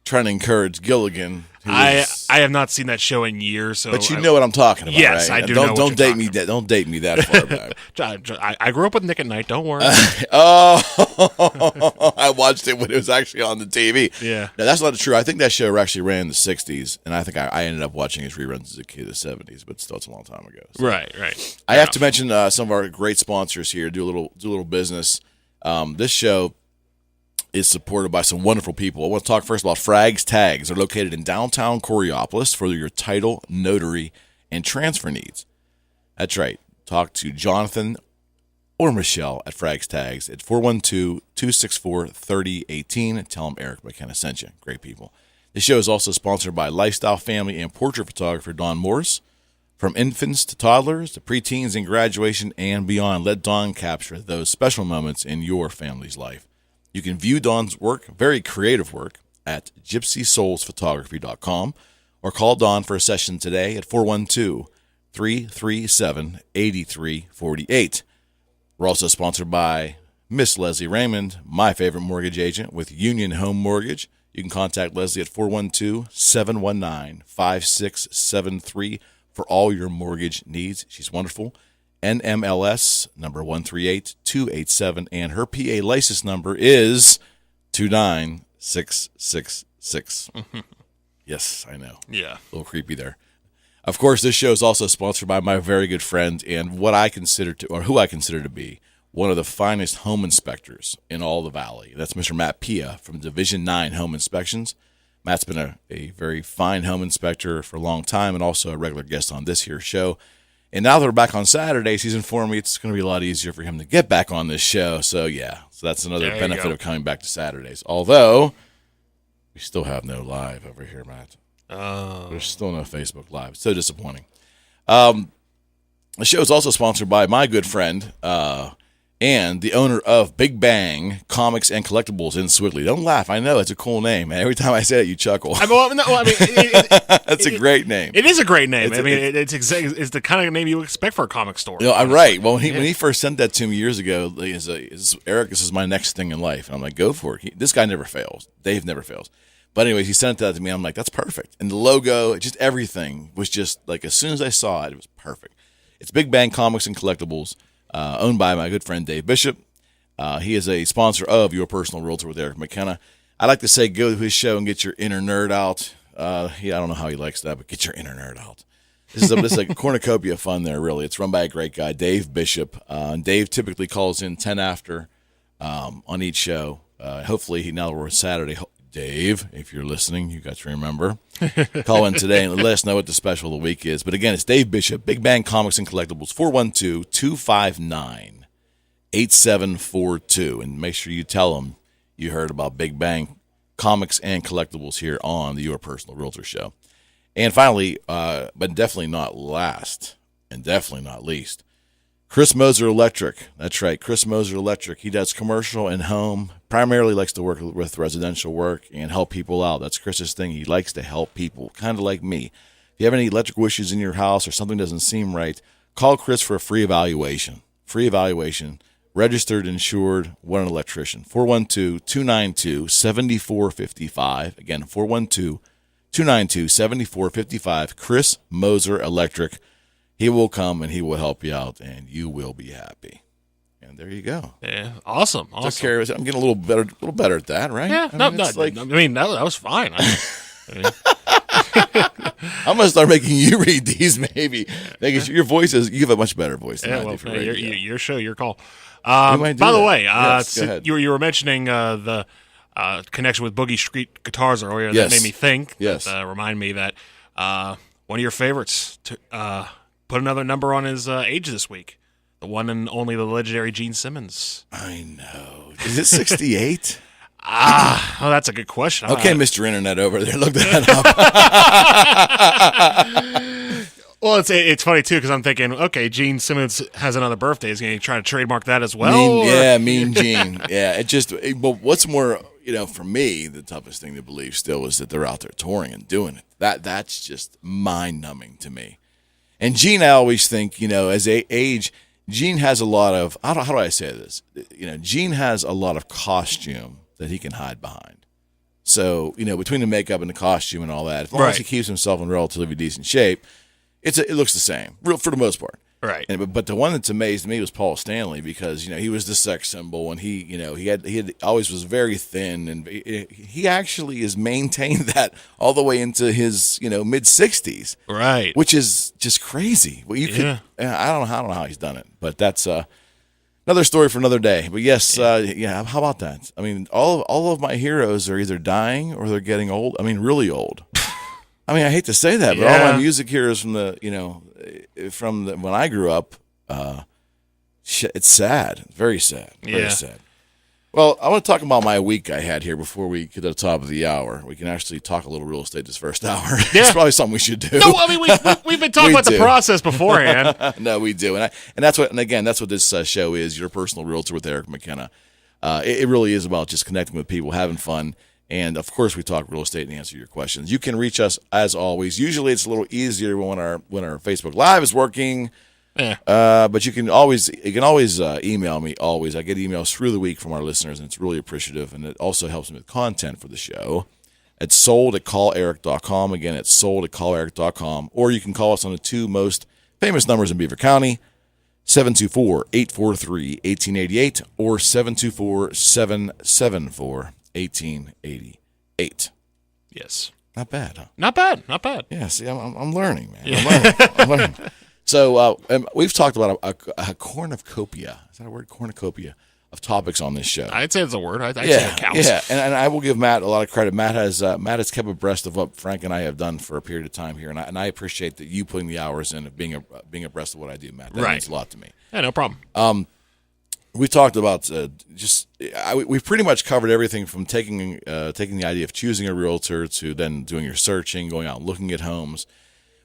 trying to encourage Gilligan. I have not seen that show in years, so but you know what I'm talking about. Yes, right? I do. Don't date me. Don't date me that far back. I grew up with Nick at Night. Don't worry. I watched it when it was actually on the TV. Yeah, no, that's not true. I think that show actually ran in the '60s, and I think I ended up watching its reruns as a kid in the '70s. But still, it's a long time ago. So. Right. I have to mention some of our great sponsors here. Do a little business. This show is supported by some wonderful people. I want to talk first about Frags Tags. They're located in downtown Coraopolis for your title, notary, and transfer needs. That's right. Talk to Jonathan or Michelle at Frags Tags at 412-264-3018. Tell them Eric McKenna sent you. Great people. This show is also sponsored by lifestyle, family, and portrait photographer Don Morris. From infants to toddlers to preteens and graduation and beyond, let Don capture those special moments in your family's life. You can view Don's work, very creative work, at gypsysoulsphotography.com or call Don for a session today at 412-337-8348. We're also sponsored by Miss Leslie Raymond, my favorite mortgage agent with Union Home Mortgage. You can contact Leslie at 412-719-5673 for all your mortgage needs. She's wonderful. NMLS number 138287, and her PA license number is 29666. Yes, I know. Yeah. A little creepy there. Of course, this show is also sponsored by my very good friend and who I consider to be one of the finest home inspectors in all the Valley. That's Mr. Matt Pia from Division 9 Home Inspections. Matt's been a very fine home inspector for a long time and also a regular guest on this here show. And now that we're back on Saturdays, he's informed me it's going to be a lot easier for him to get back on this show. So, yeah, that's another benefit of coming back to Saturdays. Although, we still have no live over here, Matt. Oh. There's still no Facebook Live. It's so disappointing. The show is also sponsored by my good friend and the owner of Big Bang Comics and Collectibles in Swigley. Don't laugh. I know it's a cool name, and every time I say it, you chuckle. That's a great name. It is a great name. It's the kind of name you expect for a comic store. I'm right. Well, when he first sent that to me years ago, Eric, this is my next thing in life. And I'm like, go for it. This guy never fails. Dave never fails. But anyways, he sent that to me. I'm like, that's perfect. And the logo, just everything was just like, as soon as I saw it, it was perfect. It's Big Bang Comics and Collectibles. Owned by my good friend Dave Bishop. He is a sponsor of Your Personal Realtor with Eric McKenna. I like to say go to his show and get your inner nerd out. I don't know how he likes that, but get your inner nerd out. This is a cornucopia of fun there, really. It's run by a great guy, Dave Bishop. Dave typically calls in 10 after on each show. Hopefully, now that we're Saturday, Dave, if you're listening, you got to remember. Call in today and let us know what the special of the week is. But again, it's Dave Bishop, Big Bang Comics and Collectibles, 412-259-8742. And make sure you tell them you heard about Big Bang Comics and Collectibles here on the Your Personal Realtor Show. And finally, but definitely not last, and definitely not least, Chris Moser Electric. That's right, Chris Moser Electric. He does commercial and home, primarily likes to work with residential work and help people out. That's Chris's thing. He likes to help people, kind of like me. If you have any electrical issues in your house or something doesn't seem right, call Chris for a free evaluation. Free evaluation. Registered, insured, what an electrician. 412-292-7455. Again, 412-292-7455. Chris Moser Electric. He will come and he will help you out, and you will be happy. And there you go. Yeah, awesome. Took care of it. I'm getting a little better at that, right? Yeah, that was fine. I'm gonna start making you read these, maybe. Your voice is. You have a much better voice than I do for radio. Your show, your call. By the way, yes, you were mentioning the connection with Boogie Street Guitars earlier. Yes. That made me think. Yes. Remind me that one of your favorites put another number on his age this week. The one and only the legendary Gene Simmons. I know. Is it 68? That's a good question. Okay, Mr. Internet over there, look that up. Well, it's funny too because I'm thinking, okay, Gene Simmons has another birthday. Is he going to try to trademark that as well? Mean Gene. Yeah, but what's more, for me, the toughest thing to believe still is that they're out there touring and doing it. That's just mind-numbing to me. And Gene, I always think, as age, Gene has a lot of, how do I say this? Gene has a lot of costume that he can hide behind. So, between the makeup and the costume and all that, as long as he keeps himself in relatively decent shape, it looks the same, for the most part. Right. But the one that's amazed me was Paul Stanley because, he was the sex symbol and he had always was very thin and he actually has maintained that all the way into his, mid-60s. Right. Which is just crazy. Well, I don't know how he's done it, but that's another story for another day. But yes, how about that? I mean, all of my heroes are either dying or they're getting old. I mean, really old. I mean, I hate to say that, but all my music heroes from when I grew up, it's sad, very sad, very sad. Well, I want to talk about my week I had here before we get to the top of the hour. We can actually talk a little real estate this first hour. Yeah. It's probably something we should do. No, I mean we've been talking about the process beforehand. No, we do, and that's what this show is. Your Personal Realtor with Eric McKenna. It really is about just connecting with people, having fun. And, of course, we talk real estate and answer your questions. You can reach us, as always. Usually it's a little easier when our Facebook Live is working. Yeah. But you can always email me, always. I get emails through the week from our listeners, and it's really appreciative. And it also helps me with content for the show. It's sold@calleric.com. Again, it's sold@calleric.com. Or you can call us on the two most famous numbers in Beaver County, 724-843-1888 or 724-774-1888. Yes. Not bad, huh? Not bad. Yeah, see, I'm learning, man. Yeah. I'm learning. So we've talked about a cornucopia. Is that a word? Cornucopia of topics on this show. I'd say it's a word. I'd say it counts. Yeah, and I will give Matt a lot of credit. Matt has kept abreast of what Frank and I have done for a period of time here, and I appreciate that you putting the hours in of being abreast of what I do, Matt. That means a lot to me. Yeah, no problem. We talked about we've pretty much covered everything from taking the idea of choosing a realtor to then doing your searching, going out and looking at homes.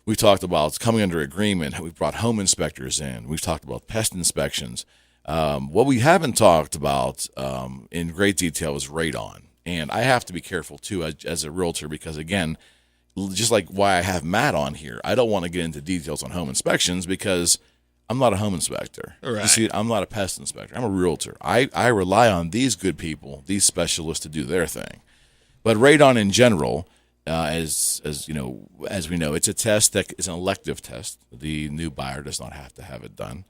We've talked about coming under agreement. We've brought home inspectors in. We've talked about pest inspections. What we haven't talked about in great detail is radon. And I have to be careful, too, as a realtor, because, again, just like why I have Matt on here, I don't want to get into details on home inspections because I'm not a home inspector. Right. You see, I'm not a pest inspector. I'm a realtor. I rely on these good people, these specialists, to do their thing. But radon in general, as we know, it's a test that is an elective test. The new buyer does not have to have it done.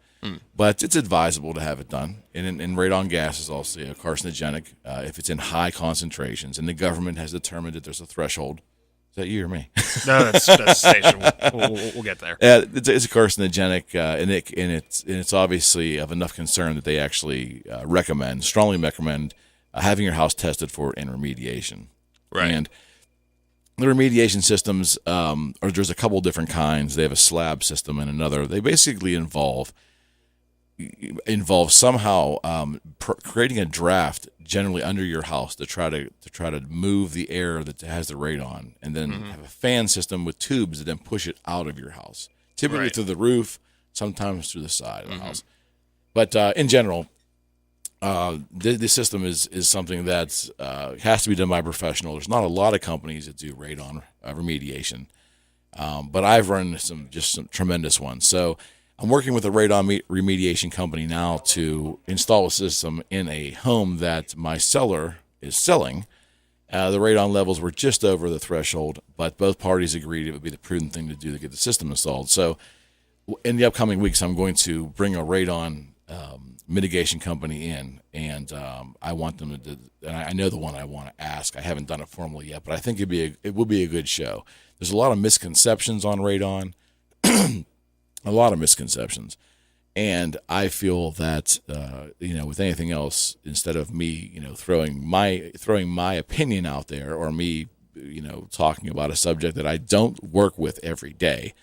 But it's advisable to have it done. And radon gas is also carcinogenic if it's in high concentrations. And the government has determined that there's a threshold. Is that you or me? No, that's the station. We'll get there. It's a carcinogenic, and it's obviously of enough concern that they actually strongly recommend having your house tested for it and remediation. Right. And the remediation systems, or there's a couple different kinds. They have a slab system and another. They basically involve somehow creating a draft generally under your house to try to move the air that has the radon, and then have a fan system with tubes that then push it out of your house, typically through the roof, sometimes through the side of the house. But in general, this system is something that has to be done by a professional. There's not a lot of companies that do radon remediation, but I've run some tremendous ones. So I'm working with a radon remediation company now to install a system in a home that my seller is selling. The radon levels were just over the threshold, but both parties agreed it would be the prudent thing to do to get the system installed. So in the upcoming weeks, I'm going to bring a radon mitigation company in, and I want them to, and I know the one I want to ask. I haven't done it formally yet, but I think it will be a good show. There's a lot of misconceptions on radon. A lot of misconceptions, and I feel that with anything else, instead of me throwing my opinion out there, or me talking about a subject that I don't work with every day,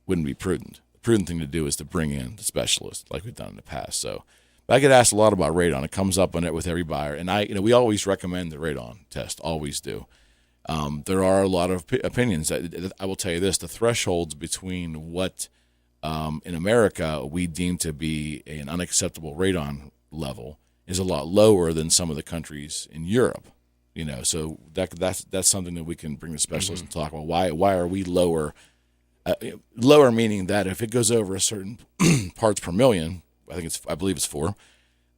wouldn't be prudent. The prudent thing to do is to bring in the specialist like we've done in the past. So I get asked a lot about radon. It comes up on it with every buyer, and we always recommend the radon test, always do. There are a lot of opinions. I will tell you this: the thresholds between what in America we deem to be an unacceptable radon level is a lot lower than some of the countries in Europe. So that's something that we can bring the specialist and talk about. Why are we lower? Lower meaning that if it goes over a certain parts per million, I believe it's 4,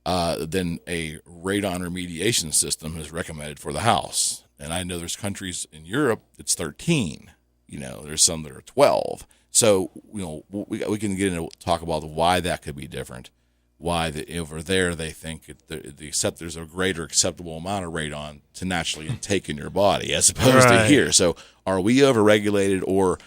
then a radon remediation system is recommended for the house. And I know there's countries in Europe it's 13. There's some that are 12. So, we can get into talk about why that could be different. Why over there they think there's a greater acceptable amount of radon to naturally intake in your body as opposed to here. So, are we overregulated, or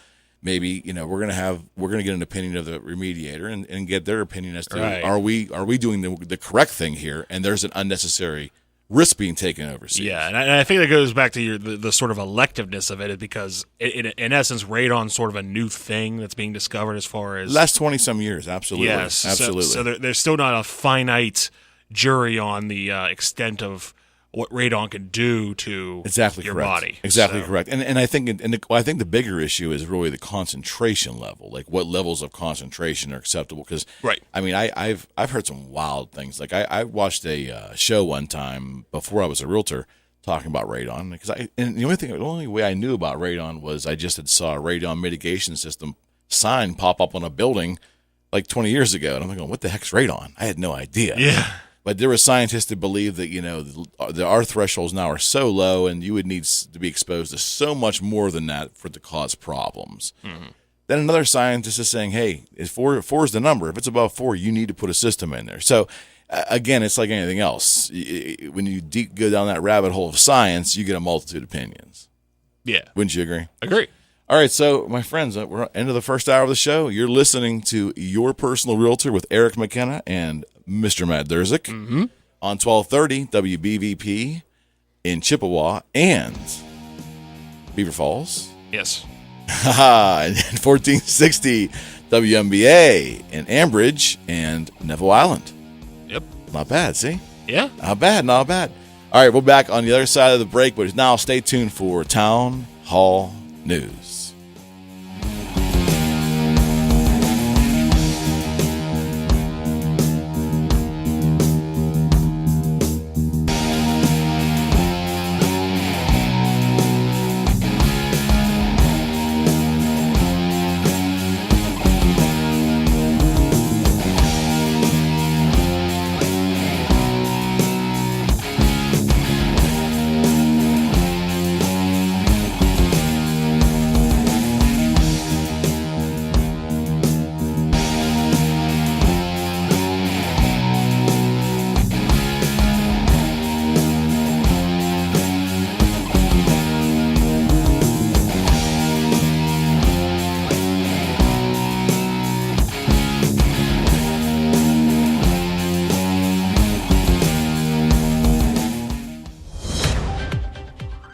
maybe we're gonna get an opinion of the remediator and get their opinion as to are we doing the correct thing here? And there's an unnecessary risk being taken overseas. Yeah, and I think that goes back to the sort of electiveness of it, because in essence, radon's sort of a new thing that's being discovered as far as last 20-some years. Absolutely, yes, absolutely. So there's still not a finite jury on the extent of what radon can do to your body. Exactly correct. And I think I think the bigger issue is really the concentration level, like what levels of concentration are acceptable. Because I've heard some wild things. Like I watched a show one time before I was a realtor talking about radon, because the only way I knew about radon was I just saw a radon mitigation system sign pop up on a building like 20 years ago, and I'm like, what the heck's radon? I had no idea. Yeah. But there were scientists that believe that our thresholds now are so low, and you would need to be exposed to so much more than that for it to cause problems. Mm-hmm. Then another scientist is saying, hey, if 4 is the number. If it's above 4, you need to put a system in there. So, again, it's like anything else. When you go down that rabbit hole of science, you get a multitude of opinions. Yeah. Wouldn't you agree? Agree. All right, so, my friends, we're at the end of the first hour of the show. You're listening to Your Personal Realtor with Eric McKenna and Mr. Matt Durzik on 1230 WBVP in Chippewa and Beaver Falls. Yes. And 1460 WMBA in Ambridge and Neville Island. Yep. Not bad, see? Yeah. Not bad. All right, we're back on the other side of the break, but now stay tuned for Town Hall News.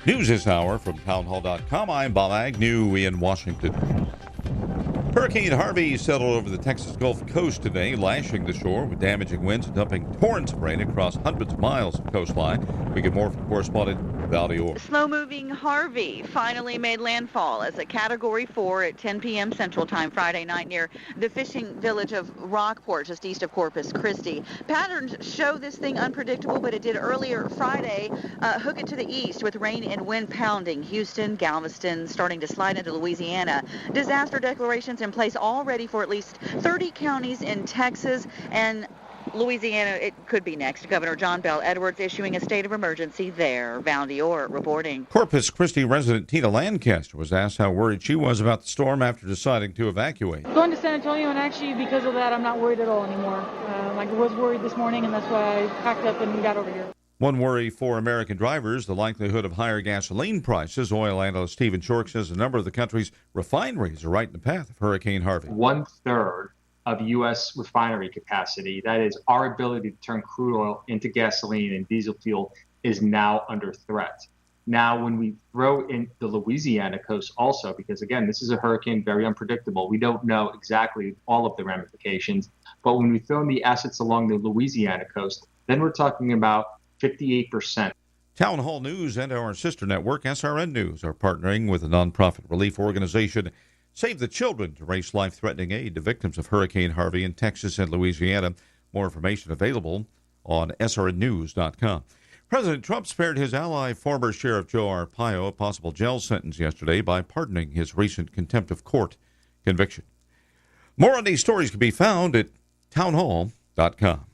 News this hour from townhall.com. I'm Bob Agnew in Washington. Hurricane Harvey settled over the Texas Gulf Coast today, lashing the shore with damaging winds and dumping torrents of rain across hundreds of miles of coastline. We get more from correspondent Valerie Orr. Slow-moving Harvey finally made landfall as a Category 4 at 10 p.m. Central Time Friday night near the fishing village of Rockport, just east of Corpus Christi. Patterns show this thing unpredictable, but it did earlier Friday hook it to the east with rain and wind pounding Houston, Galveston, starting to slide into Louisiana. Disaster declarations in place already for at least 30 counties in Texas and Louisiana. It could be next. Governor John Bell Edwards issuing a state of emergency there. Val Dior reporting. Corpus Christi resident Tina Lancaster was asked how worried she was about the storm after deciding to evacuate. Going to San Antonio, and actually because of that, I'm not worried at all anymore. I was worried this morning, and that's why I packed up and got over here. One worry for American drivers, the likelihood of higher gasoline prices. Oil analyst Stephen Shork says a number of the country's refineries are right in the path of Hurricane Harvey. 1/3 of U.S. refinery capacity, that is our ability to turn crude oil into gasoline and diesel fuel, is now under threat. Now, when we throw in the Louisiana coast also, because again, this is a hurricane, very unpredictable. We don't know exactly all of the ramifications, but when we throw in the assets along the Louisiana coast, then we're talking about 58%. Town Hall News and our sister network, SRN News, are partnering with a nonprofit relief organization, Save the Children, to raise life-threatening aid to victims of Hurricane Harvey in Texas and Louisiana. More information available on srnnews.com. President Trump spared his ally, former Sheriff Joe Arpaio, a possible jail sentence yesterday by pardoning his recent contempt of court conviction. More on these stories can be found at townhall.com.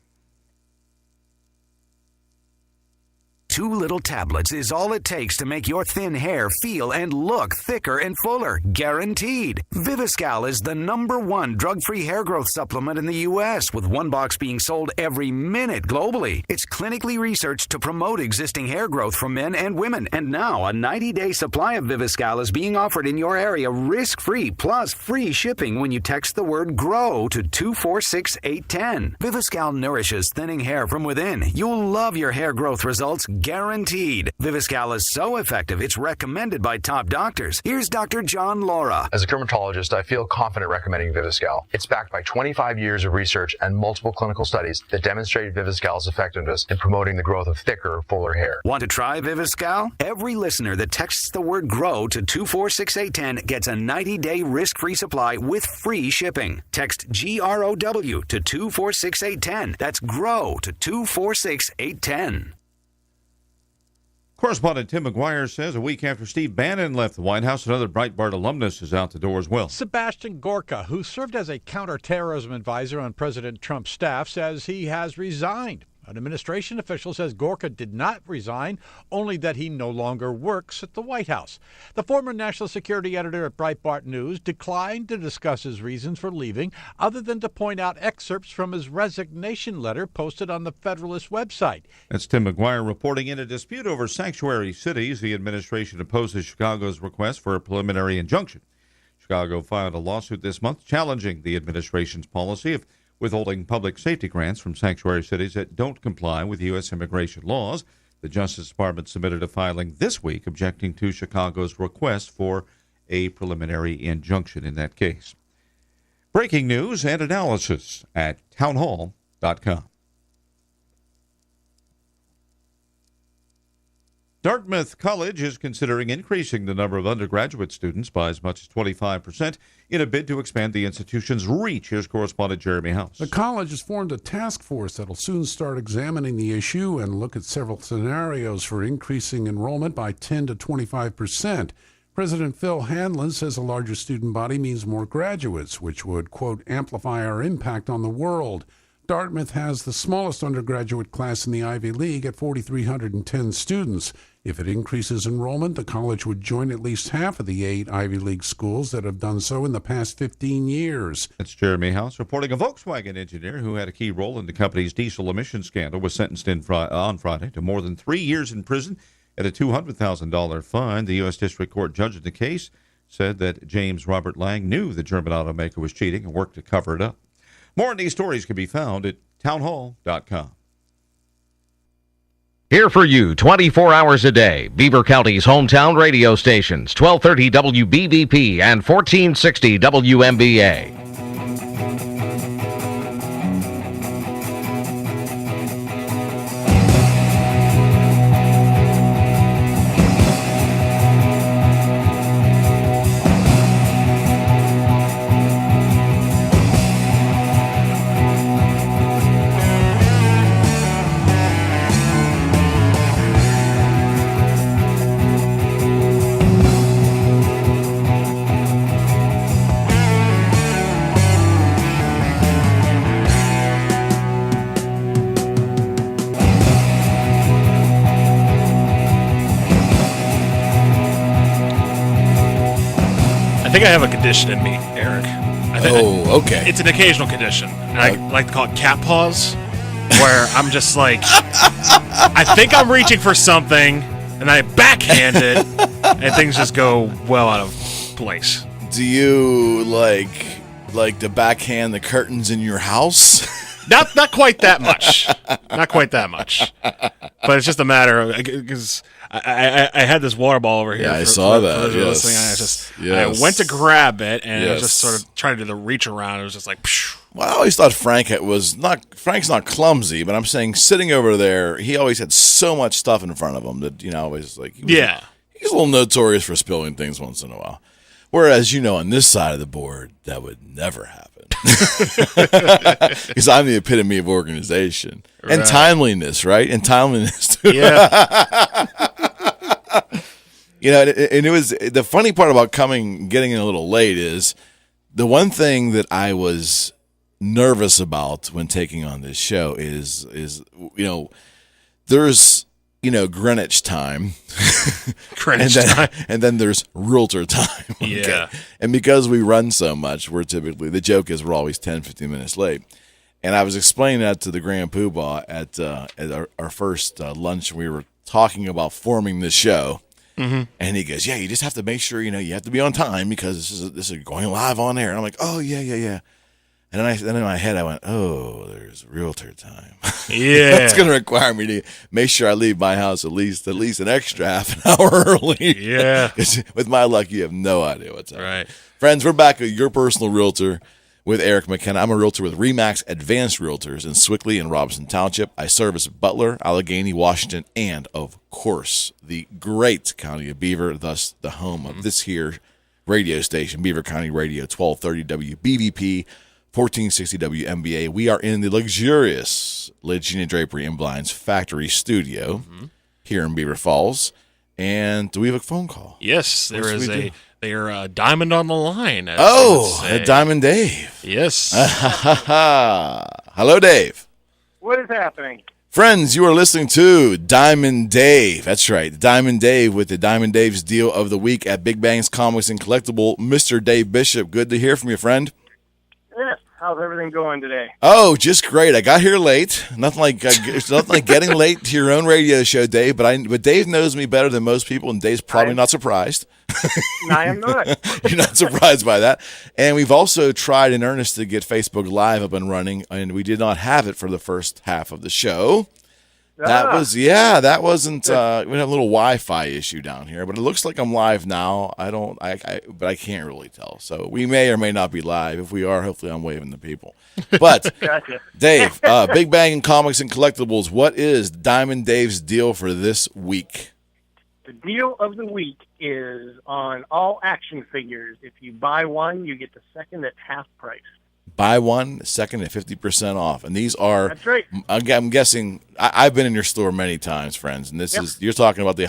2 little tablets is all it takes to make your thin hair feel and look thicker and fuller, guaranteed. Viviscal is the #1 drug-free hair growth supplement in the U.S., with 1 box being sold every minute globally. It's clinically researched to promote existing hair growth for men and women. And now a 90-day supply of Viviscal is being offered in your area risk-free, plus free shipping when you text the word GROW to 246810. Viviscal nourishes thinning hair from within. You'll love your hair growth results, guaranteed. Viviscal is so effective, it's recommended by top doctors. Here's Dr. John Laura. As a dermatologist, I feel confident recommending Viviscal. It's backed by 25 years of research and multiple clinical studies that demonstrate Viviscal's effectiveness in promoting the growth of thicker, fuller hair. Want to try Viviscal? Every listener that texts the word GROW to 246810 gets a 90-day risk-free supply with free shipping. Text GROW to 246810. That's GROW to 246810. Correspondent Tim McGuire says a week after Steve Bannon left the White House, another Breitbart alumnus is out the door as well. Sebastian Gorka, who served as a counterterrorism advisor on President Trump's staff, says he has resigned. An administration official says Gorka did not resign, only that he no longer works at the White House. The former national security editor at Breitbart News declined to discuss his reasons for leaving, other than to point out excerpts from his resignation letter posted on the Federalist website. That's Tim McGuire reporting. In a dispute over sanctuary cities, the administration opposes Chicago's request for a preliminary injunction. Chicago filed a lawsuit this month challenging the administration's policy of withholding public safety grants from sanctuary cities that don't comply with U.S. immigration laws. The Justice Department submitted a filing this week objecting to Chicago's request for a preliminary injunction in that case. Breaking news and analysis at townhall.com. Dartmouth College is considering increasing the number of undergraduate students by as much as 25% in a bid to expand the institution's reach. Here's correspondent Jeremy House. The college has formed a task force that will soon start examining the issue and look at several scenarios for increasing enrollment by 10 to 25%. President Phil Hanlon says a larger student body means more graduates, which would, quote, amplify our impact on the world. Dartmouth has the smallest undergraduate class in the Ivy League at 4,310 students. If it increases enrollment, the college would join at least half of the 8 Ivy League schools that have done so in the past 15 years. That's Jeremy House reporting. A Volkswagen engineer who had a key role in the company's diesel emissions scandal was sentenced on Friday to more than 3 years in prison and a $200,000 fine. The U.S. District Court judge in the case said that James Robert Lang knew the German automaker was cheating and worked to cover it up. More on these stories can be found at townhall.com. Here for you 24 hours a day. Beaver County's hometown radio stations, 1230 WBBP and 1460 WMBA. I think I have a condition in me, Eric. Okay. It's an occasional condition. And I like to call it cat paws, where I'm just like, I think I'm reaching for something, and I backhand it, and things just go well out of place. Do you like to backhand the curtains in your house? Not quite that much. Not quite that much. But it's just a matter of, because I had this water ball over here. Yeah, I saw that. Yes. I went to grab it, and I was just sort of trying to do the reach around. It was just like, psh. Well, I always thought Frank's not clumsy, but I'm saying sitting over there, he always had so much stuff in front of him that, always like, he's a little notorious for spilling things once in a while. Whereas, on this side of the board, that would never happen. Because I'm the epitome of organization and timeliness, right? And timeliness, too. Yeah. And it was the funny part about getting in a little late is the one thing that I was nervous about when taking on this show is there's Greenwich time. And then there's realtor time. Okay? Yeah. And because we run so much, the joke is we're always 10, 15 minutes late. And I was explaining that to the Grand Poobah at our first lunch. We were talking about forming this show. Mm-hmm. And he goes, yeah, you just have to make sure, you have to be on time because this is going live on air. And I'm like, oh, yeah. And then in my head, I went, oh, there's realtor time. Yeah. That's going to require me to make sure I leave my house at least an extra half an hour early. Yeah. With my luck, you have no idea what's happening. Right. Friends, we're back with Your Personal Realtor with Eric McKenna. I'm a realtor with RE/MAX Advanced Realtors in Swickley and Robinson Township. I serve as Butler, Allegheny, Washington, and, of course, the great county of Beaver, thus the home of this here radio station, Beaver County Radio, 1230 WBVP, 1460 WMBA. We are in the luxurious Legina Drapery and Blinds factory studio here in Beaver Falls. And do we have a phone call? Yes, there is a diamond on the line. Diamond Dave. Yes. Hello, Dave. What is happening? Friends, you are listening to Diamond Dave. That's right, Diamond Dave with the Diamond Dave's deal of the week at Big Bangs Comics and Collectible. Mr. Dave Bishop, good to hear from you, friend. Yes. How's everything going today? Oh, just great. I got here late. Nothing like getting late to your own radio show, Dave. But Dave knows me better than most people, and Dave's probably not surprised. I am not. You're not surprised by that. And we've also tried in earnest to get Facebook Live up and running, and we did not have it for the first half of the show. That wasn't. We had a little Wi-Fi issue down here, but it looks like I'm live now. But I can't really tell. So we may or may not be live. If we are, hopefully I'm waving to people. But Gotcha. Dave, Big Bang Comics and Collectibles. What is Diamond Dave's deal for this week? The deal of the week is on all action figures. If you buy one, you get the second at half price. Buy one, second at 50% off. And these are, that's right. I'm guessing, I've been in your store many times, friends, and this is, you're talking about the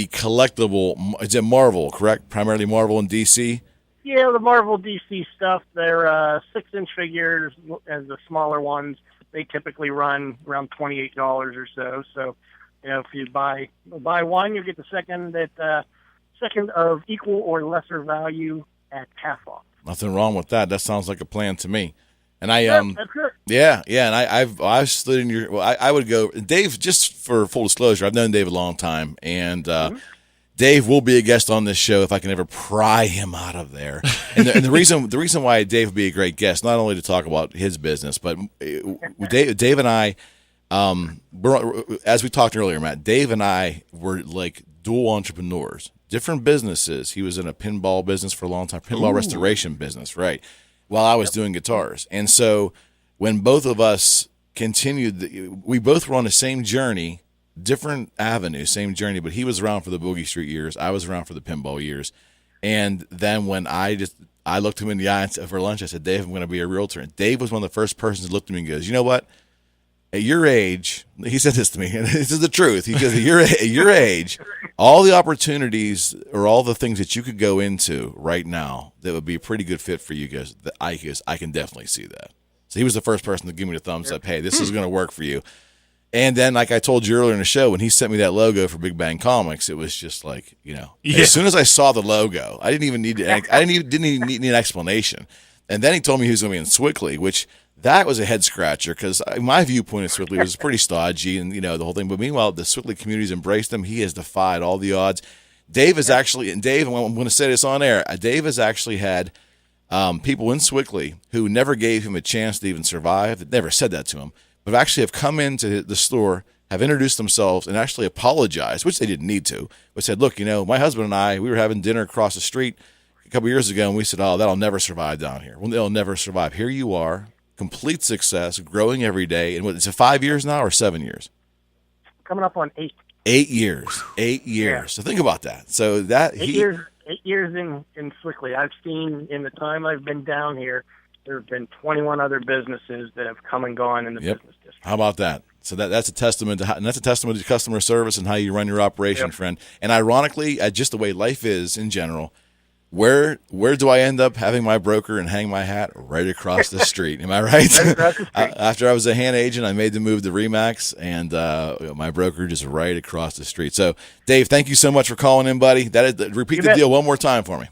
collectible, is it Marvel, correct? Primarily Marvel and DC? Yeah, the Marvel DC stuff. They're 6-inch figures, as the smaller ones. They typically run around $28 or so. So, if you buy one, you get the second of equal or lesser value at half off. Nothing wrong with that. That sounds like a plan to me. And that's good. Yeah, and I've stood in your. Well, I would go, Dave. Just for full disclosure, I've known Dave a long time, and Dave will be a guest on this show if I can ever pry him out of there. And the reason why Dave would be a great guest, not only to talk about his business, but Dave and I As we talked earlier, Matt, Dave and I were like dual entrepreneurs, different businesses. He was in a pinball business for a long time, pinball restoration business, right? While I was doing guitars. And so when both of us continued, we both were on the same journey, different avenues, same journey, but he was around for the Boogie Street years. I was around for the pinball years. And then when I looked him in the eye for lunch, I said, Dave, I'm going to be a realtor. And Dave was one of the first persons that looked at me and goes, you know what? At your age, he said this to me, and this is the truth. He goes, at your age, all the opportunities or all the things that you could go into right now that would be a pretty good fit for you guys, I can definitely see that. So he was the first person to give me the thumbs up, hey, this is going to work for you. And then, like I told you earlier in the show, when he sent me that logo for Big Bang Comics, it was just like, as soon as I saw the logo, I didn't even need an explanation. And then he told me he was going to be in Swickley, which that was a head scratcher because my viewpoint of Swickley was pretty stodgy and, the whole thing. But meanwhile, the Swickley community's embraced him. He has defied all the odds. Dave is actually, and Dave, I'm going to say this on air, Dave has actually had people in Swickley who never gave him a chance to even survive, that never said that to him, but actually have come into the store, have introduced themselves, and actually apologized, which they didn't need to, but said, look, my husband and I, we were having dinner across the street a couple years ago, and we said, oh, that'll never survive down here. Well, they'll never survive. Here you are. Complete success, growing every day. And what is it, 5 years now or 7 years? Coming up on 8. 8 years. 8 years. Yeah. So think about that. So that 8 years in Swickley. I've seen in the time I've been down here, there have been 21 other businesses that have come and gone in the business district. How about that? So that's a testament to customer service and how you run your operation, friend. And ironically, just the way life is in general, Where do I end up having my broker and hang my hat? Right across the street. Am I right? Right across the street. After I was a hand agent, I made the move to Remax, and my broker just right across the street. So, Dave, thank you so much for calling in, buddy. Repeat the deal one more time for me.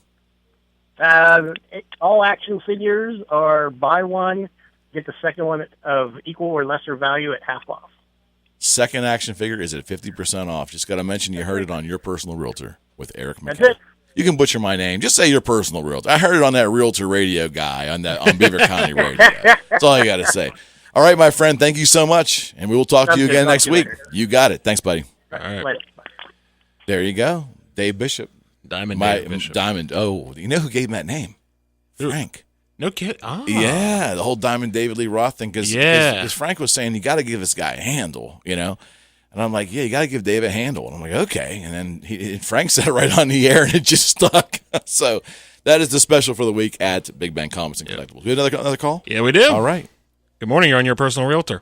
All action figures are buy one, get the second one of equal or lesser value at half off. Second action figure is at 50% off. Just got to mention you heard it on Your Personal Realtor with Eric McKay. That's it. You can butcher my name. Just say Your Personal Realtor. I heard it on that Realtor Radio guy on Beaver County Radio. That's all you got to say. All right, my friend. Thank you so much, and we will talk to you again next week. You got it. Thanks, buddy. All right. There you go, Dave Bishop. Dave Bishop. Diamond. Oh, you know who gave him that name? Frank. No kid. Oh. Yeah, the whole Diamond David Lee Roth thing. Because Frank was saying you got to give this guy a handle, And I'm like, yeah, you got to give Dave a handle. And I'm like, okay. And then Frank said it right on the air, and it just stuck. So that is the special for the week at Big Bang Comics and Collectibles. We have another call? Yeah, we do. All right. Good morning. You're on Your Personal Realtor.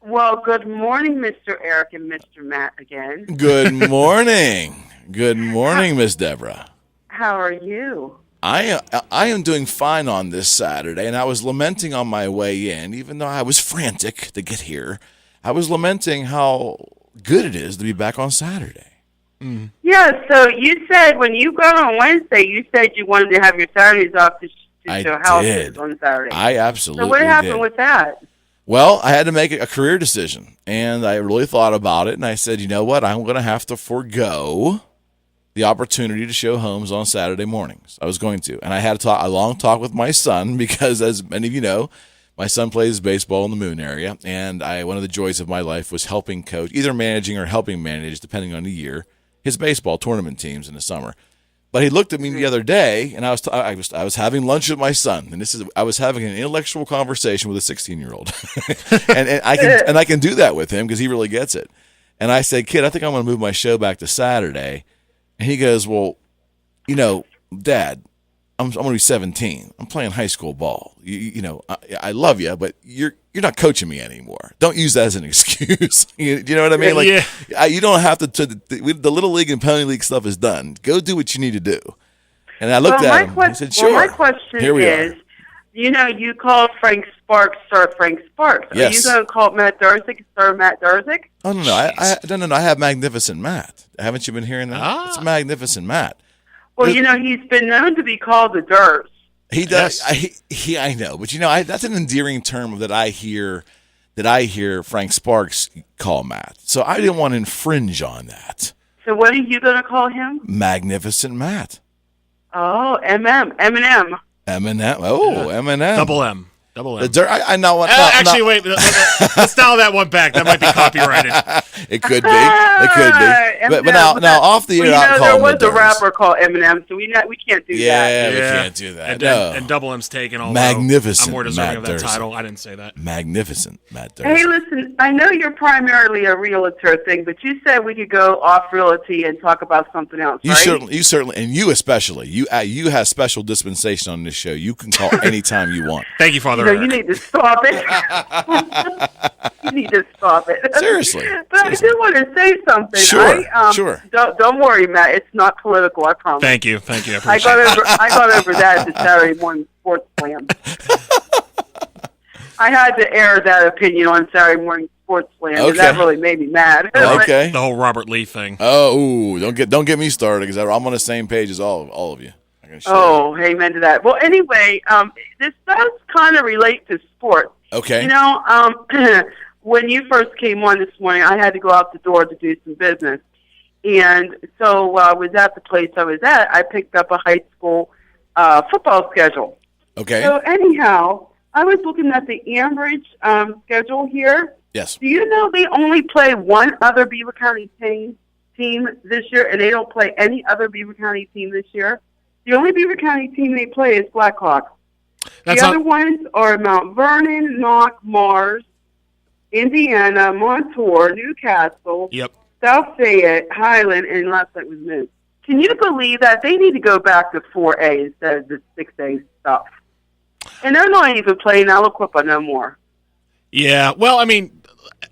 Well, good morning, Mr. Eric and Mr. Matt again. Good morning. Good morning, Miss Deborah. How are you? I am doing fine on this Saturday, and I was lamenting on my way in, even though I was frantic to get here. I was lamenting how good it is to be back on Saturday. Mm. Yeah, so you said when you got on Wednesday, you said you wanted to have your Saturdays off to show houses on Saturday. I absolutely did. So what happened with that? Well, I had to make a career decision, and I really thought about it, and I said, you know what, I'm going to have to forego the opportunity to show homes on Saturday mornings. I was going to. And I had a long talk with my son because, as many of you know, my son plays baseball in the Moon area, and one of the joys of my life was helping coach, either managing or helping manage, depending on the year, his baseball tournament teams in the summer. But he looked at me the other day, and I was having lunch with my son, and I was having an intellectual conversation with a 16-year-old, and I can do that with him because he really gets it. And I said, kid, I think I'm going to move my show back to Saturday. And he goes, well, Dad, I'm going to be 17. I'm playing high school ball. I love you, but you're not coaching me anymore. Don't use that as an excuse. You know what I mean? You don't have to. The little league and pony league stuff is done. Go do what you need to do. And I looked at him. I said, sure. Well, my question is, you called Frank Sparks Sir Frank Sparks. Yes. Are you going to call Matt Durzik Sir Matt Durzik? Oh, no. I have Magnificent Matt. Haven't you been hearing that? It's Magnificent Matt. Well, he's been known to be called the Durs. He does. I know. But, that's an endearing term that I hear Frank Sparks call Matt. So I didn't want to infringe on that. So what are you going to call him? Magnificent Matt. Oh, Eminem. Eminem. Oh, Eminem. Double M. Double M. I know what. Actually, wait. Let's dial that one back. That might be copyrighted. It could be. It could be. But now off the air, I'll call there was a rapper called Eminem, so we can't do that. Yeah, we can't do that. And Double M's taken. Magnificent. I'm more deserving of that title. I didn't say that. Magnificent, Matt Durst. Hey, listen. I know you're primarily a realtor thing, but you said we could go off realty and talk about something else. You right? certainly, and you especially. You have special dispensation on this show. You can call anytime you want. Thank you, Father. You need to stop it. You need to stop it. Seriously. But I do want to say something. Sure. Sure. Don't worry, Matt. It's not political. I promise. Thank you. I got over that at the Saturday morning sports slam. I had to air that opinion on Saturday morning sports slam, and that really made me mad. Okay. The whole Robert Lee thing. Oh, don't get me started because I'm on the same page as all of you. Oh, amen to that. Well, anyway, this does kind of relate to sports. Okay. You know, when you first came on this morning, I had to go out the door to do some business. And so I was at the place I was at. I picked up a high school football schedule. Okay. So anyhow, I was looking at the Ambridge schedule here. Yes. Do you know they only play one other Beaver County team this year, and they don't play any other Beaver County team this year? The only Beaver County team they play is Blackhawks. The other ones are Mount Vernon, Knox, Mars, Indiana, Montour, Newcastle, South Fayette, Highland, and last night was Moose. Can you believe that? They need to go back to 4A instead of the 6A stuff. And they're not even playing Aliquippa no more. Yeah, well, I mean,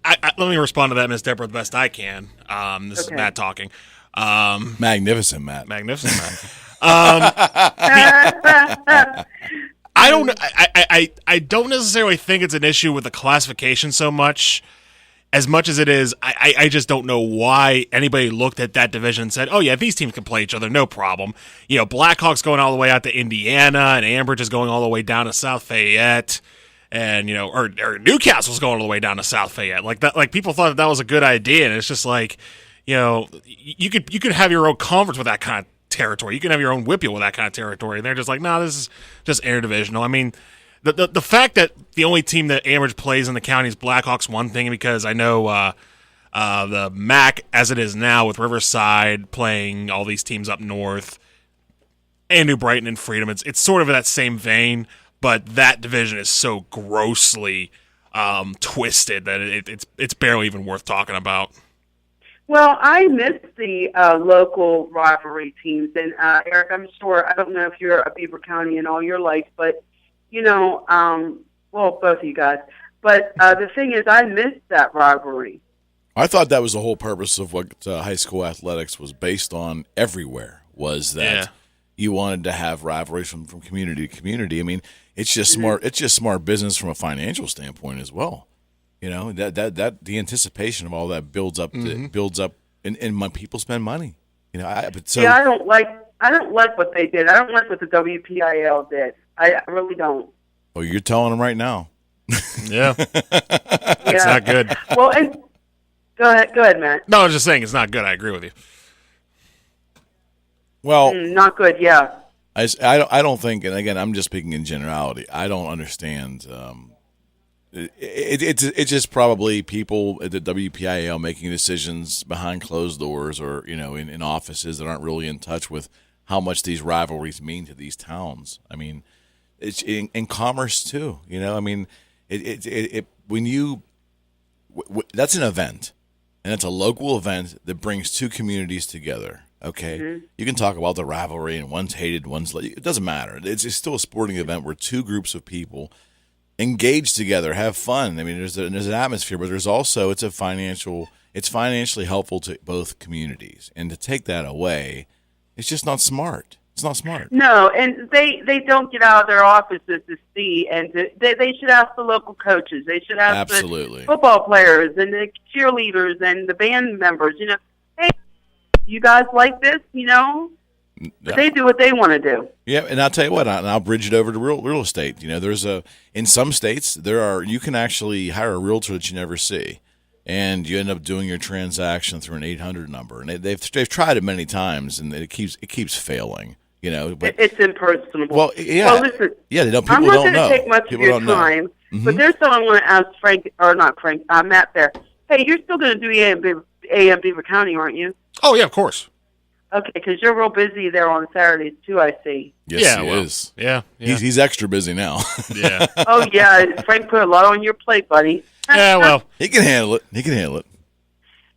let me respond to that, Ms. Deborah, the best I can. This is Matt talking. Magnificent, Matt. Magnificent, Matt. I don't necessarily think it's an issue with the classification so much as it is. I just don't know why anybody looked at that division and said, "Oh yeah, these teams can play each other, no problem." You know, Blackhawks going all the way out to Indiana, and Ambridge is going all the way down to South Fayette, and or Newcastle's going all the way down to South Fayette. Like that, like people thought that was a good idea, and it's just like, you could have your own conference with that kind of territory. You can have your own WPIAL with that kind of territory. And they're just like, nah, this is just interdivisional. I mean, the fact that the only team that Ambridge plays in the county is Blackhawks, one thing, because I know the MAC, as it is now, with Riverside playing all these teams up north, and New Brighton and Freedom, it's sort of that same vein, but that division is so grossly twisted that it's barely even worth talking about. Well, I miss the local rivalry teams. And, Eric, I'm sure, I don't know if you're a Beaver County in all your life, but, well, both of you guys. But the thing is, I miss that rivalry. I thought that was the whole purpose of what high school athletics was based on everywhere, was that you wanted to have rivalries from community to community. I mean, it's just smart. It's just smart business from a financial standpoint as well. That the anticipation of all that builds up, and when people spend money. I don't like what they did. I don't like what the WPIAL did. I really don't. Oh, you're telling them right now. Yeah, it's not good. Well, go ahead, Matt. No, I was just saying it's not good. I agree with you. Well, not good. Yeah. I don't think, and again, I'm just speaking in generality. I don't understand. It's just probably people at the WPIAL making decisions behind closed doors, or in offices that aren't really in touch with how much these rivalries mean to these towns. I mean, it's in commerce too. I mean, that's an event, and it's a local event that brings two communities together. Okay, you can talk about the rivalry, and one's hated, it doesn't matter. It's still a sporting event where two groups of people engage together, have fun. I mean, there's an atmosphere, but there's also it's financially helpful to both communities, and to take that away, it's just not smart. It's not smart. No, and they don't get out of their offices to see, and they should ask the local coaches. They should ask the football players and the cheerleaders and the band members. Hey, you guys like this? But they do what they want to do. Yeah, and I'll tell you what, and I'll bridge it over to real estate. There's in some states you can actually hire a realtor that you never see, and you end up doing your transaction through an 800 number. And they've tried it many times, and it keeps failing. But it's impersonable. Well, yeah. Well, listen. Yeah, people don't know. I'm not going to take much people of your time, but there's something I want to ask Matt there. Hey, you're still going to do AM Beaver County, aren't you? Oh, yeah, of course. Okay, because you're real busy there on Saturdays, too, I see. Yes, he is. Yeah. He's extra busy now. Yeah. Oh, yeah. Frank put a lot on your plate, buddy. Yeah, well. He can handle it.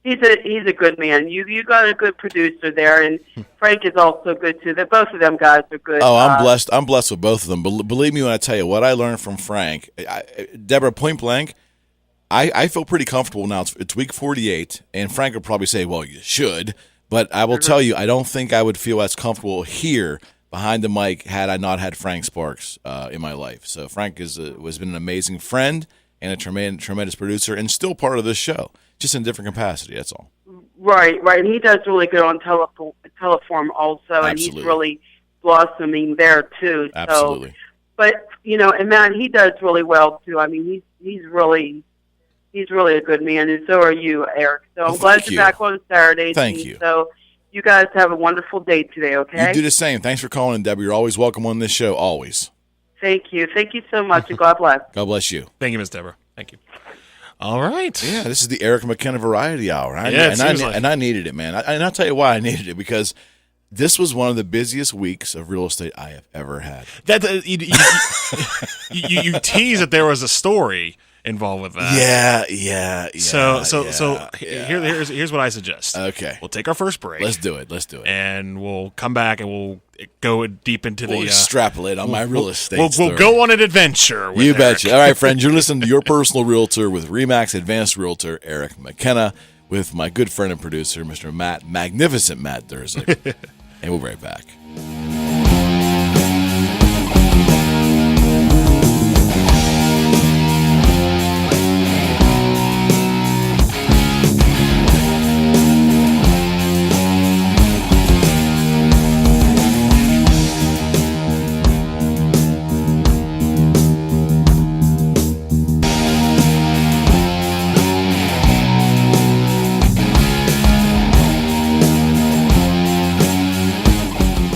He's a good man. You got a good producer there, and Frank is also good, too. Both of them guys are good. Oh, I'm blessed. I'm blessed with both of them. But believe me when I tell you, what I learned from Frank, Deborah, point blank, I feel pretty comfortable now. It's week 48, and Frank would probably say, well, you should. But I will tell you, I don't think I would feel as comfortable here behind the mic had I not had Frank Sparks in my life. So Frank has been an amazing friend and a tremendous producer and still part of this show, just in a different capacity, that's all. Right. He does really good on Teleform also, Absolutely. and he's really blossoming there, too. Absolutely. So, but, and Matt, he does really well, too. I mean, he's really a good man, and so are you, Eric. So I'm glad you're back on Saturday. Thank you. So you guys have a wonderful day today, okay? You do the same. Thanks for calling in, Debbie. You're always welcome on this show, always. Thank you. Thank you so much, and God bless. God bless you. Thank you, Ms. Deborah. Thank you. All right. Yeah, this is the Eric McKenna Variety Hour. I needed it, man. And I'll tell you why I needed it, because this was one of the busiest weeks of real estate I have ever had. You tease that there was a story involved with that. Yeah. Here's what I suggest. Okay. We'll take our first break. Let's do it. And we'll come back and we'll go deep into we'll extrapolate on my real estate We'll go on an adventure with You Eric. betcha. All right, friends, you're listening to Your Personal Realtor with RE/MAX Advanced Realtor Eric McKenna with my good friend and producer, Mr. Magnificent Matt Durzik. And we'll be right back.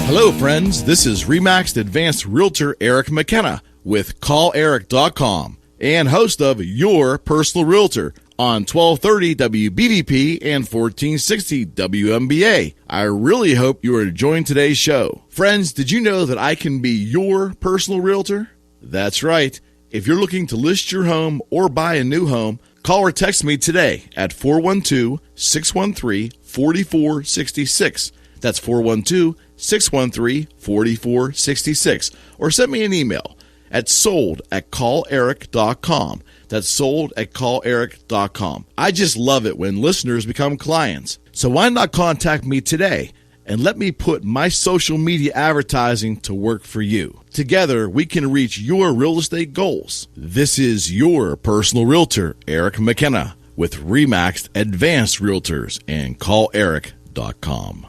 Hello, friends. This is RE/MAX Advanced Realtor Eric McKenna with CallEric.com and host of Your Personal Realtor on 1230 WBVP and 1460 WMBA. I really hope you are enjoying today's show. Friends, did you know that I can be your personal realtor? That's right. If you're looking to list your home or buy a new home, call or text me today at 412-613-4466. That's 412-613-4466. Or send me an email at sold@calleric.com. That's sold@calleric.com. I just love it when listeners become clients. So why not contact me today and let me put my social media advertising to work for you. Together, we can reach your real estate goals. This is your personal realtor, Eric McKenna, with RE/MAX Advanced Realtors and CallEric.com.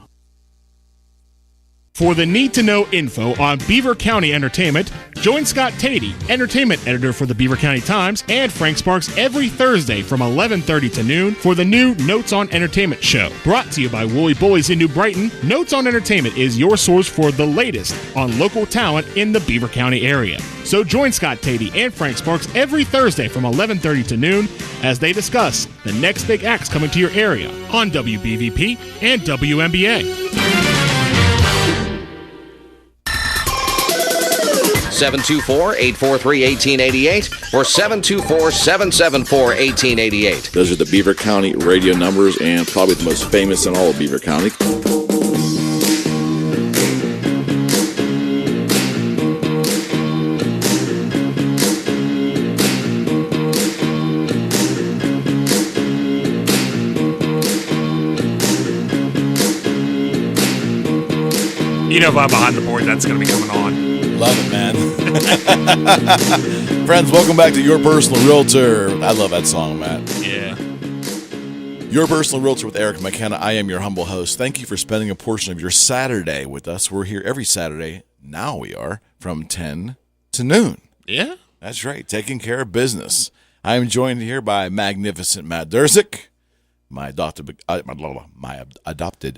For the need-to-know info on Beaver County entertainment, join Scott Tatey, entertainment editor for the Beaver County Times, and Frank Sparks every Thursday from 11:30 to noon for the new Notes on Entertainment show. Brought to you by Wooly Bullies in New Brighton, Notes on Entertainment is your source for the latest on local talent in the Beaver County area. So join Scott Tatey and Frank Sparks every Thursday from 11:30 to noon as they discuss the next big acts coming to your area on WBVP and WMBA. 724-843-1888 or 724-774-1888. Those are the Beaver County radio numbers and probably the most famous in all of Beaver County. You know, if I'm behind the board, that's going to be coming on. Love it, man. Friends, welcome back to Your Personal Realtor. I love that song, Matt. Yeah. Your Personal Realtor with Eric McKenna. I am your humble host. Thank you for spending a portion of your Saturday with us. We're here every Saturday. Now we are from 10 to noon. Yeah. That's right. Taking care of business. I am joined here by magnificent Matt Durzik, my adopted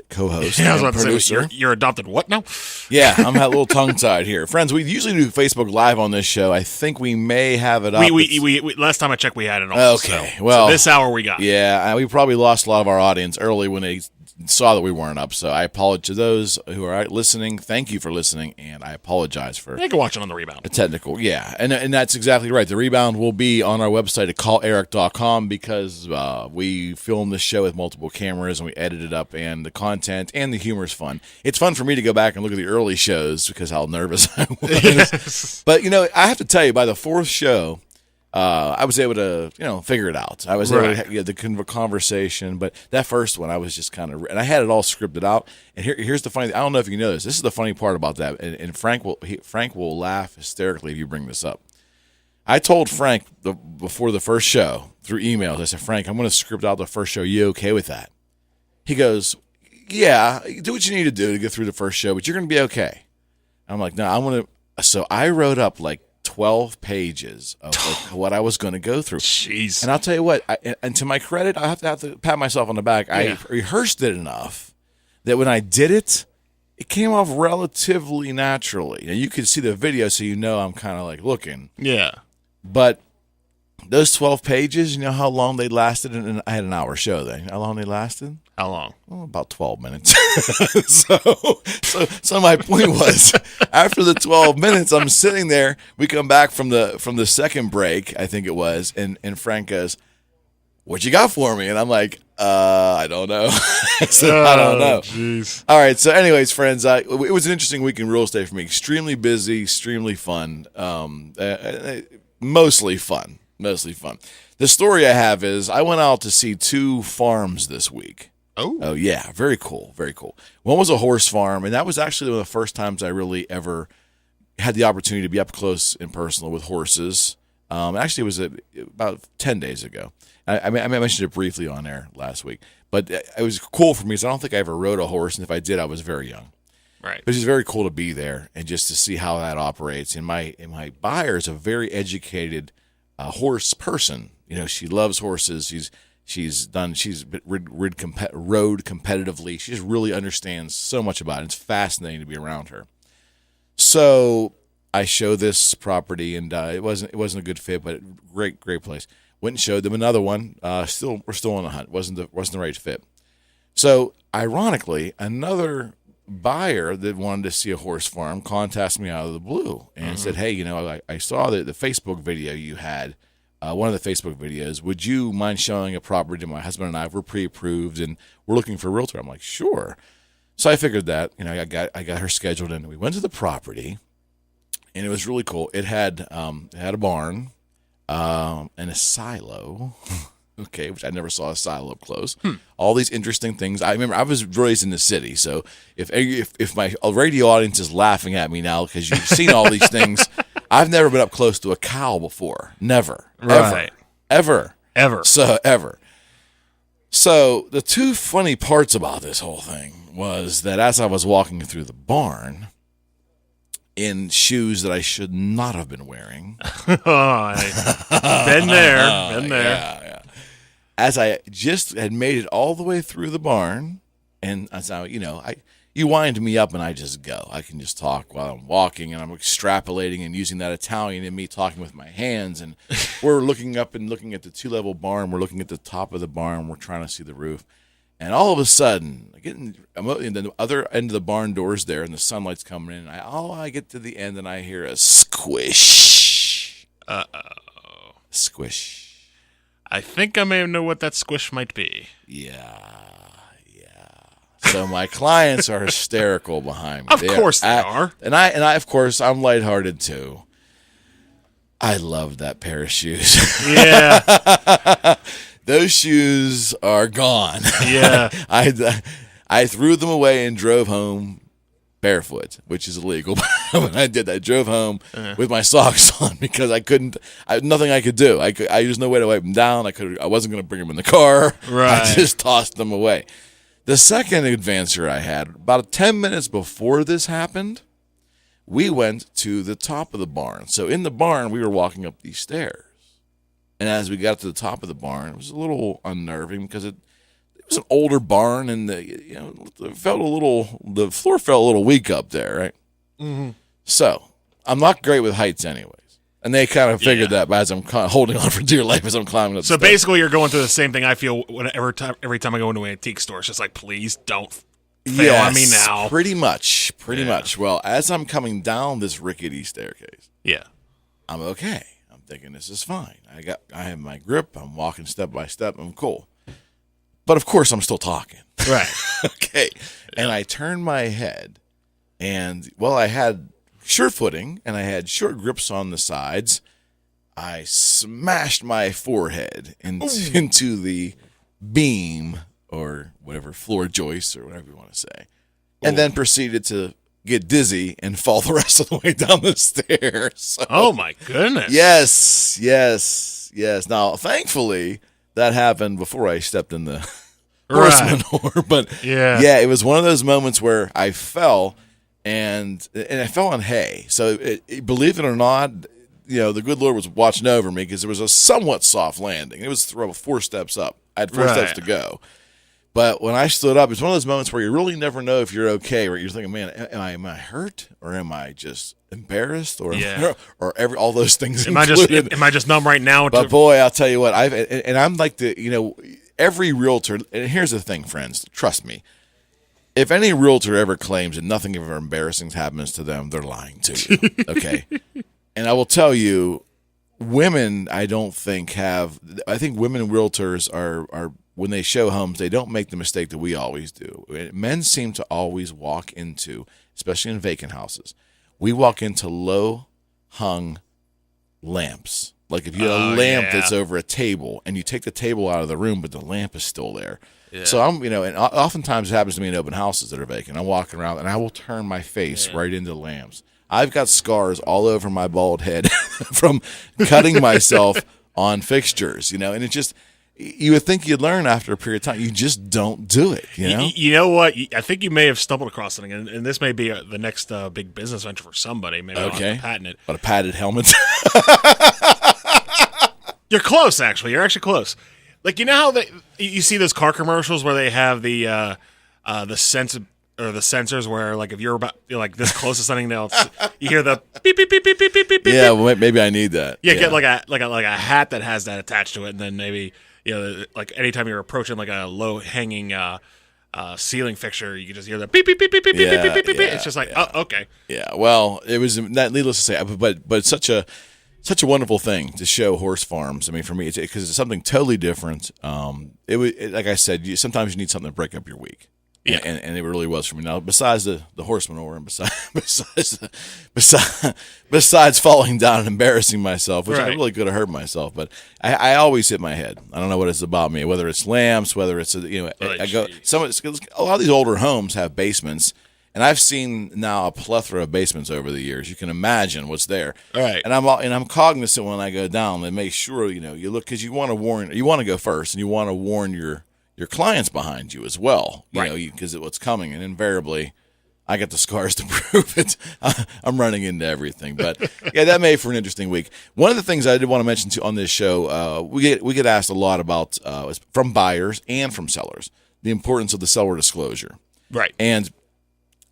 co-host I was and about to producer. say, you're adopted what now? Yeah, I'm a little tongue-tied here. Friends, we usually do Facebook Live on this show. I think we may have it up. We last time I checked, we had it on. Okay, so this hour we got. Yeah, we probably lost a lot of our audience early when they saw that we weren't up. So I apologize to those who are listening. Thank you for listening, and I apologize for. They can watch it on the rebound. The technical, yeah, and that's exactly right. The rebound will be on our website at calleric.com because we filmed the show with multiple cameras and we edited it up, and the content and the humor is fun. It's fun for me to go back and look at the early shows because how nervous I was. Yes. But I have to tell you, by the fourth show, I was able to, figure it out. I was able to get the conversation, but that first one, I was just kind of, and I had it all scripted out. And here's the funny thing. I don't know if you know this. This is the funny part about that. And Frank will laugh hysterically if you bring this up. I told Frank before the first show through emails, I said, Frank, I'm going to script out the first show. You okay with that? He goes, yeah, do what you need to do to get through the first show, but you're going to be okay. I'm like, no, I'm going to. So I wrote up 12 pages of what I was going to go through. Jeez. And I'll tell you what, and to my credit, I have to pat myself on the back. Yeah. I rehearsed it enough that when I did it, it came off relatively naturally. Now, you could see the video, so I'm kind of looking. Yeah. But those 12 pages, you know how long they lasted? And I had an hour show then. How long they lasted? How long? Oh, about 12 minutes. So my point was, after the 12 minutes, I'm sitting there. We come back from the second break, I think it was, and Frank goes, "What you got for me?" And I'm like, I don't know. I said, I don't know. Jeez. All right. So, anyways, friends, it was an interesting week in real estate for me. Extremely busy, extremely fun. Mostly fun. The story I have is I went out to see 2 farms this week. Oh, yeah. Very cool. Very cool. One was a horse farm, and that was actually one of the first times I really ever had the opportunity to be up close and personal with horses. Actually, it was about 10 days ago. I mentioned it briefly on air last week, but it was cool for me because I don't think I ever rode a horse, and if I did, I was very young. Right. But it's very cool to be there and just to see how that operates. And my buyer is a very educated horse person. She loves horses. She's rode competitively. She just really understands so much about it. It's fascinating to be around her. So I show this property, and it wasn't a good fit, but great place. Went and showed them another one. We're still on the hunt. Wasn't the right fit. So ironically, another buyer that wanted to see a horse farm contacted me out of the blue and said, "Hey, I saw the Facebook video you had." One of the Facebook videos, would you mind showing a property to my husband and I? We're pre-approved and we're looking for a realtor. I'm like, sure. So I figured that, I got her scheduled in. We went to the property, and it was really cool. It had a barn and a silo, okay, which I never saw a silo up close. All these interesting things. I remember I was raised in the city, so if my radio audience is laughing at me now because you've seen all these things. I've never been up close to a cow before. Never. Right. Ever. So the 2 funny parts about this whole thing was that as I was walking through the barn in shoes that I should not have been wearing. Been there. Yeah. As I just had made it all the way through the barn, and as you wind me up and I just go. I can just talk while I'm walking, and I'm extrapolating and using that Italian in me, talking with my hands. And we're looking up and looking at the 2-level barn. We're looking at the top of the barn. We're trying to see the roof. And all of a sudden, I'm in the other end of the barn doors there, and the sunlight's coming in. I get to the end, and I hear a squish. Uh-oh. Squish. I think I may know what that squish might be. Yeah. So my clients are hysterical behind me. Of course they are. And I of course, I'm lighthearted too. I loved that pair of shoes. Yeah. Those shoes are gone. Yeah. I threw them away and drove home barefoot, which is illegal. When I did that, I drove home with my socks on because nothing I could do. There's no way to wipe them down. I wasn't going to bring them in the car. Right. I just tossed them away. The second adventure I had, about 10 minutes before this happened, we went to the top of the barn. So in the barn, we were walking up these stairs. And as we got to the top of the barn, it was a little unnerving because was an older barn, and the floor felt a little weak up there, right? Mm-hmm. So I'm not great with heights, anyways. And they kind of figured that as I'm kind of holding on for dear life as I'm climbing up. So basically, you're going through the same thing I feel every time I go into an antique store. It's just like, please don't fail on me now. Pretty much. Well, as I'm coming down this rickety staircase, I'm okay. I'm thinking this is fine. I have my grip. I'm walking step by step. I'm cool. But of course, I'm still talking. Right. Okay. And I turned my head, and I had sure footing, and I had short grips on the sides. I smashed my forehead into the beam or whatever, floor joist or whatever you want to say, and then proceeded to get dizzy and fall the rest of the way down the stairs. So, oh, my goodness. Yes. Now, thankfully, that happened before I stepped in the horse manure. But, it was one of those moments where I fell, and I fell on hay. So, believe it or not, the good Lord was watching over me because there was a somewhat soft landing. It was 4 steps up. I had 4 steps to go. But when I stood up, it's one of those moments where you really never know if you're okay, where you're thinking, man, am I hurt, or am I just embarrassed, or all those things am I just numb right now? But boy, I'll tell you what, I'm like every realtor, and here's the thing, friends, trust me, if any realtor ever claims that nothing ever embarrassing happens to them, they're lying to you, okay? And I will tell you, women, I think women realtors are when they show homes, they don't make the mistake that we always do. Men seem to always walk into, especially in vacant houses, we walk into low-hung lamps. Like if you have a lamp that's over a table, and you take the table out of the room, but the lamp is still there. Yeah. So I'm, and oftentimes it happens to me in open houses that are vacant. I'm walking around, and I will turn my face right into the lamps. I've got scars all over my bald head from cutting myself on fixtures, and it just... You would think you'd learn after a period of time. You just don't do it, You know what? I think you may have stumbled across something, and this may be the next big business venture for somebody. Maybe I'll have to patent it. But a padded helmet? You're close, actually. You're actually close. Like, you know how you see those car commercials where they have the sensors where, like, if you're this close to something else, you hear the beep beep beep beep beep beep beep. Yeah, well, maybe I need that. Yeah, get like a hat that has that attached to it, and then maybe like anytime you're approaching like a low hanging ceiling fixture, you can just hear the beep beep beep beep beep beep beep beep beep. It's just like, oh, okay. Yeah, well, it was not needless to say, but such a wonderful thing to show horse farms. I mean, for me, because it's something totally different. Like I said, sometimes you need something to break up your week. Yeah, and it really was for me. Now, besides the horse manure, and besides falling down and embarrassing myself, which I really could have hurt myself, but I always hit my head. I don't know what it's about me, whether it's lamps, whether it's a lot of these older homes have basements, and I've seen now a plethora of basements over the years. You can imagine what's there. All right, and I'm cognizant when I go down and make sure you look, because you want to go first, and you want to warn your clients behind you as well, because of what's coming. And invariably, I got the scars to prove it. I'm running into everything. But, that made for an interesting week. One of the things I did want to mention on this show, we get asked a lot about, from buyers and from sellers, the importance of the seller disclosure. Right. And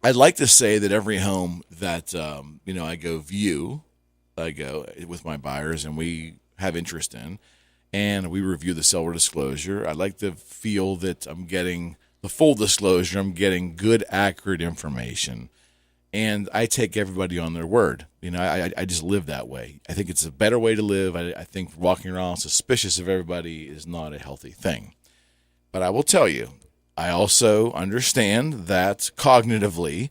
I'd like to say that every home that, I go with my buyers and we have interest in, and we review the seller disclosure, I'd like to feel that I'm getting the full disclosure. I'm getting good, accurate information. And I take everybody on their word. I just live that way. I think it's a better way to live. I think walking around suspicious of everybody is not a healthy thing. But I will tell you, I also understand that cognitively,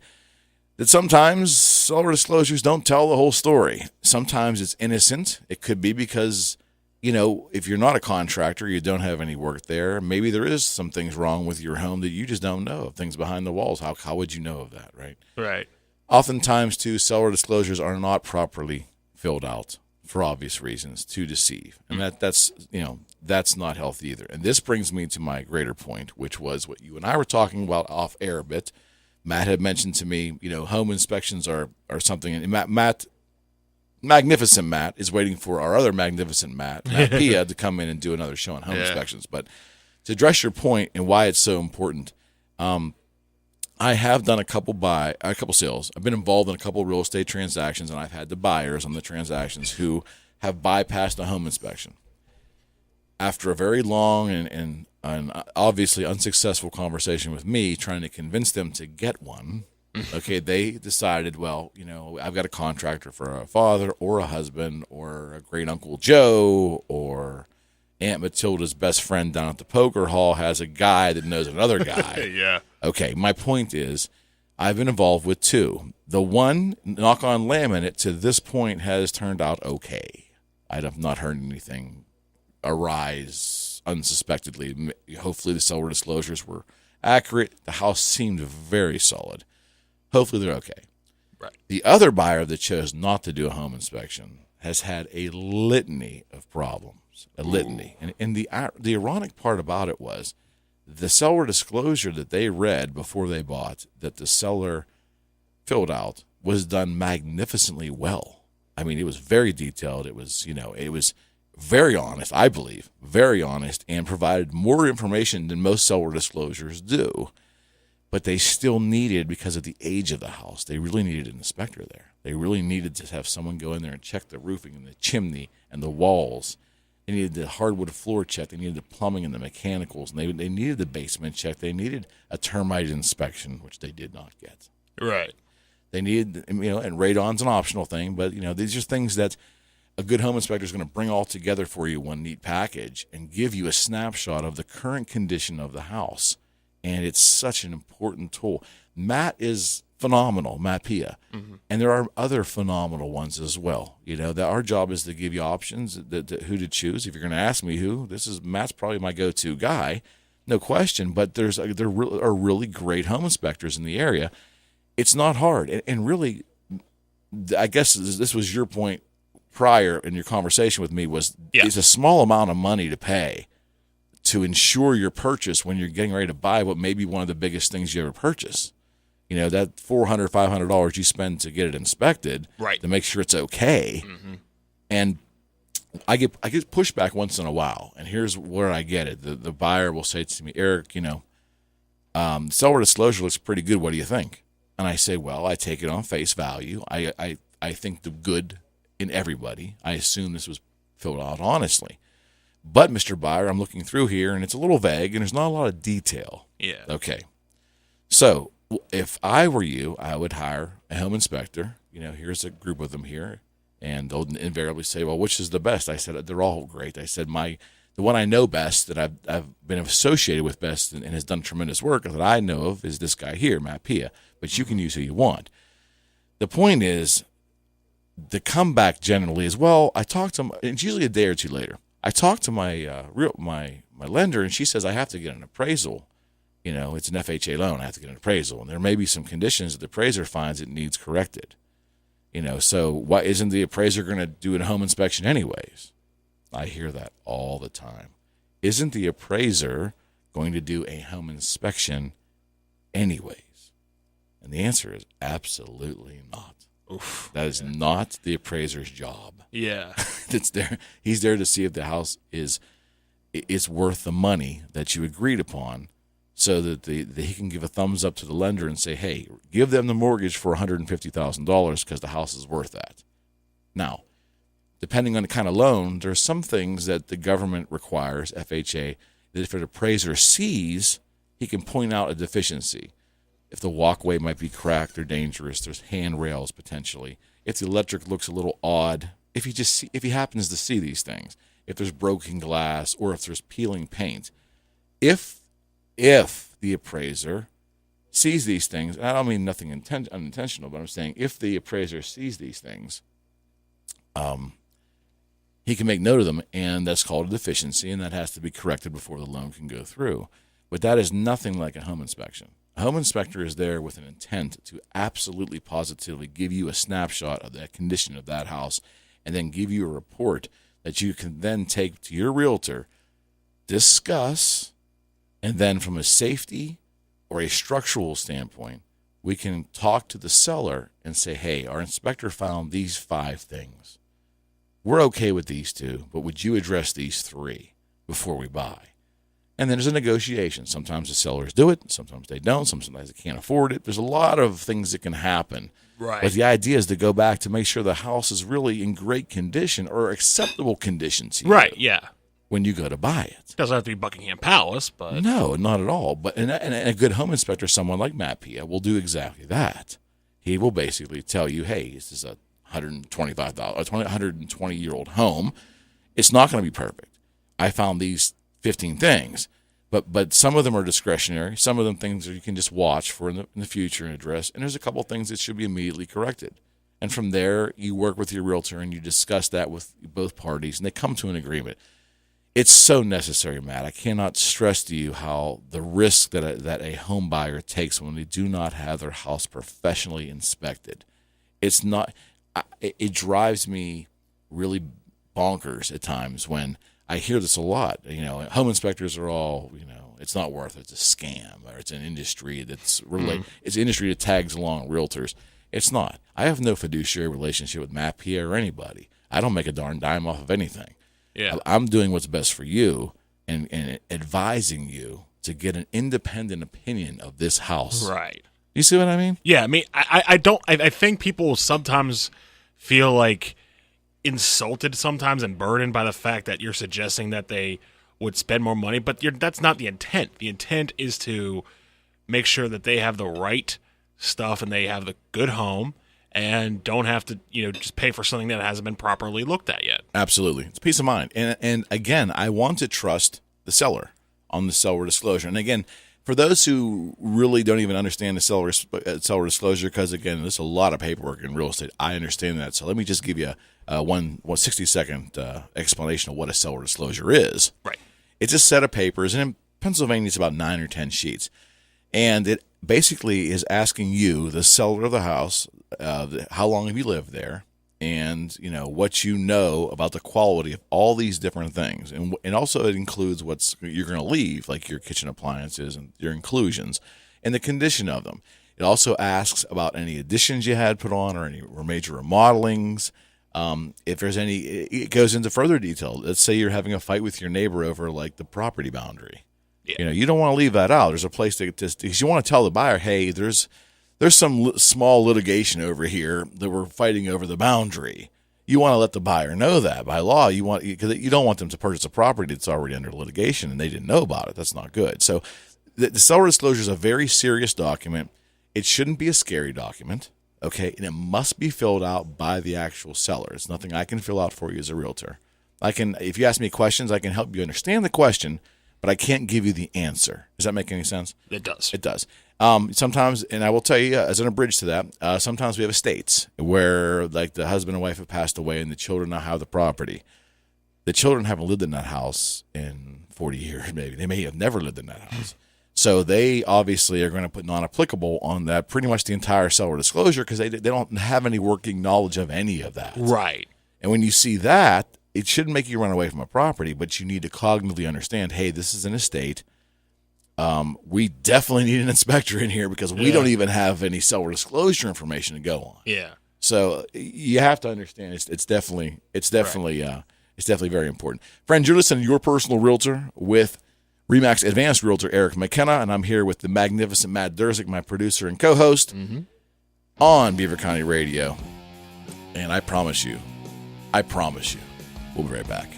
that sometimes seller disclosures don't tell the whole story. Sometimes it's innocent. It could be because... if you're not a contractor, you don't have any work there, maybe there is some things wrong with your home that you just don't know of, things behind the walls. How would you know of that, right? Right. Oftentimes, too, seller disclosures are not properly filled out for obvious reasons to deceive. And that's not healthy either. And this brings me to my greater point, which was what you and I were talking about off air a bit. Matt had mentioned to me, home inspections are something, and Magnificent Matt is waiting for our other magnificent Matt Pia, to come in and do another show on home inspections. But to address your point and why it's so important, I have done a couple sales. I've been involved in a couple real estate transactions, and I've had the buyers on the transactions who have bypassed a home inspection. After a very long and obviously unsuccessful conversation with me, trying to convince them to get one, okay, they decided, well, I've got a contractor for a father or a husband or a great Uncle Joe or Aunt Matilda's best friend down at the poker hall has a guy that knows another guy. Yeah. Okay, my point is I've been involved with two. The one, knock on laminate, to this point has turned out okay. I have not heard anything arise unsuspectedly. Hopefully the seller disclosures were accurate. The house seemed very solid. Hopefully they're okay. Right. The other buyer that chose not to do a home inspection has had a litany of problems. A litany. And the ironic part about it was the seller disclosure that they read before they bought, that the seller filled out, was done magnificently well. I mean, it was very detailed. It was, it was very honest, I believe, very honest, and provided more information than most seller disclosures do. But they still needed, because of the age of the house, they really needed an inspector there. They really needed to have someone go in there and check the roofing and the chimney and the walls. They needed the hardwood floor check. They needed the plumbing and the mechanicals. And they needed the basement check. They needed a termite inspection, which they did not get. Right. They needed, and radon's an optional thing, but, these are things that a good home inspector is going to bring all together for you, one neat package, and give you a snapshot of the current condition of the house. And it's such an important tool. Matt is phenomenal, Matt Pia. Mm-hmm. And there are other phenomenal ones as well. That our job is to give you options, who to choose. If you're going to ask me who, Matt's probably my go-to guy, no question. But there are really great home inspectors in the area. It's not hard. And really, I guess this was your point prior in your conversation with me, was it's a small amount of money to pay to ensure your purchase when you're getting ready to buy what may be one of the biggest things you ever purchase. That $400, $500 you spend to get it inspected, right, to make sure it's okay. Mm-hmm. And I get pushback once in a while, and here's where I get it. The buyer will say to me, Eric, seller disclosure looks pretty good. What do you think? And I say, well, I take it on face value. I think the good in everybody. I assume this was filled out honestly. But, Mr. Buyer, I'm looking through here, and it's a little vague, and there's not a lot of detail. Yeah. Okay. So if I were you, I would hire a home inspector. Here's a group of them here, and they'll invariably say, well, which is the best? I said, they're all great. I said, the one I know best, that I've been associated with best and has done tremendous work, that I know of, is this guy here, Matt Pia. But you can use who you want. The point is, the comeback generally is, well, I talked to him, and it's usually a day or two later. I talked to my lender, and she says I have to get an appraisal. It's an FHA loan. I have to get an appraisal, and there may be some conditions that the appraiser finds it needs corrected. So why isn't the appraiser going to do a home inspection anyways? I hear that all the time. Isn't the appraiser going to do a home inspection anyways? And the answer is absolutely not. Oof, that is not the appraiser's job. Yeah. It's there. He's there to see if the house is worth the money that you agreed upon, so that he can give a thumbs up to the lender and say, hey, give them the mortgage for $150,000 because the house is worth that. Now, depending on the kind of loan, there are some things that the government requires, FHA, that if an appraiser sees, he can point out a deficiency. If the walkway might be cracked or dangerous, there's handrails potentially. If the electric looks a little odd, if he happens to see these things, if there's broken glass or if there's peeling paint, if the appraiser sees these things, and I don't mean nothing unintentional, but I'm saying if the appraiser sees these things, he can make note of them, and that's called a deficiency, and that has to be corrected before the loan can go through. But that is nothing like a home inspection. A home inspector is there with an intent to absolutely positively give you a snapshot of the condition of that house, and then give you a report that you can then take to your realtor, discuss, and then from a safety or a structural standpoint, we can talk to the seller and say, hey, our inspector found these 5 things. We're okay with these 2, but would you address these 3 before we buy? And then there's a negotiation. Sometimes the sellers do it. Sometimes they don't. Sometimes they can't afford it. There's a lot of things that can happen. Right. But the idea is to go back to make sure the house is really in great condition or acceptable condition to you. Right, yeah. When you go to buy it. Doesn't have to be Buckingham Palace, but... No, not at all. But and a good home inspector, someone like Matt Pia, will do exactly that. He will basically tell you, hey, this is a $120-year-old home. It's not going to be perfect. I found these 15 things. But some of them are discretionary. Some of them things that you can just watch for in the future and address. And there's a couple of things that should be immediately corrected. And from there, you work with your realtor and you discuss that with both parties, and they come to an agreement. It's so necessary, Matt. I cannot stress to you how the risk that a home buyer takes when they do not have their house professionally inspected. It's not. It drives me really bonkers at times when I hear this a lot. Home inspectors are all, it's not worth it. It's a scam, or it's an industry that's it's an industry that tags along realtors. It's not. I have no fiduciary relationship with Matt Pia or anybody. I don't make a darn dime off of anything. Yeah. I'm doing what's best for you and advising you to get an independent opinion of this house. Right. You see what I mean? Yeah, I mean, I think people sometimes feel like insulted sometimes and burdened by the fact that you're suggesting that they would spend more money, but that's not the intent. The intent is to make sure that they have the right stuff and they have the good home and don't have to, just pay for something that hasn't been properly looked at yet. Absolutely. It's peace of mind. And again, I want to trust the seller on the seller disclosure. And again, for those who really don't even understand the seller disclosure, because again, there's a lot of paperwork in real estate. I understand that. So let me just give you a 60-second explanation of what a seller disclosure is. Right. It's a set of papers, and in Pennsylvania, it's about 9 or 10 sheets. And it basically is asking you, the seller of the house, how long have you lived there, and what you know about the quality of all these different things, and also it includes what's you're going to leave, like your kitchen appliances and your inclusions, and the condition of them. It also asks about any additions you had put on or major remodelings. If there's any, it goes into further detail. Let's say you're having a fight with your neighbor over like the property boundary. Yeah. You don't want to leave that out. There's a place because you want to tell the buyer, hey, there's some small litigation over here that we're fighting over the boundary. You want to let the buyer know that by law. Because you don't want them to purchase a property that's already under litigation and they didn't know about it. That's not good. So the seller disclosure is a very serious document. It shouldn't be a scary document, okay? And it must be filled out by the actual seller. It's nothing I can fill out for you as a realtor. If you ask me questions, I can help you understand the question, but I can't give you the answer. Does that make any sense? It does. It does. Sometimes, and I will tell you, as an abridged to that, sometimes we have estates where like the husband and wife have passed away and the children now have the property. The children haven't lived in that house in 40 years, maybe. They may have never lived in that house. So they obviously are going to put non-applicable on that pretty much the entire seller disclosure because they don't have any working knowledge of any of that. Right. And when you see that, it shouldn't make you run away from a property, but you need to cognitively understand, hey, this is an estate. We definitely need an inspector in here because we don't even have any seller disclosure information to go on. Yeah. So you have to understand it's definitely very important. Friends, you're listening to Your Personal Realtor with RE/MAX Advanced Realtor Eric McKenna, and I'm here with the magnificent Matt Durzik, my producer and co-host on Beaver County Radio. And I promise you, we'll be right back.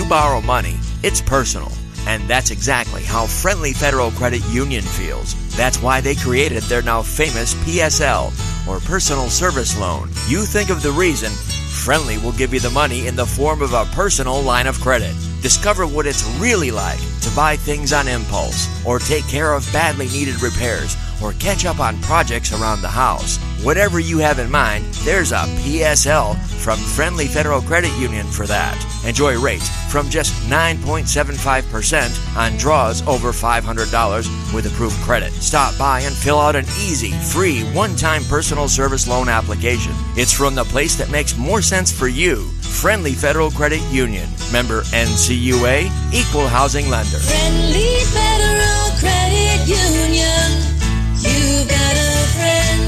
Borrow money, it's personal, and that's exactly how Friendly Federal Credit Union feels. That's why they created their now famous PSL, or Personal Service Loan. You think of the reason, Friendly will give you the money in the form of a personal line of credit. Discover what it's really like to buy things on impulse, or take care of badly needed repairs, or catch up on projects around the house. Whatever you have in mind, there's a PSL from Friendly Federal Credit Union for that. Enjoy rates from just 9.75% on draws over $500 with approved credit. Stop by and fill out an easy, free, one-time personal service loan application. It's from the place that makes more sense for you. Friendly Federal Credit Union. Member NCUA, Equal Housing Lender. Friendly Federal Credit Union. You got a friend.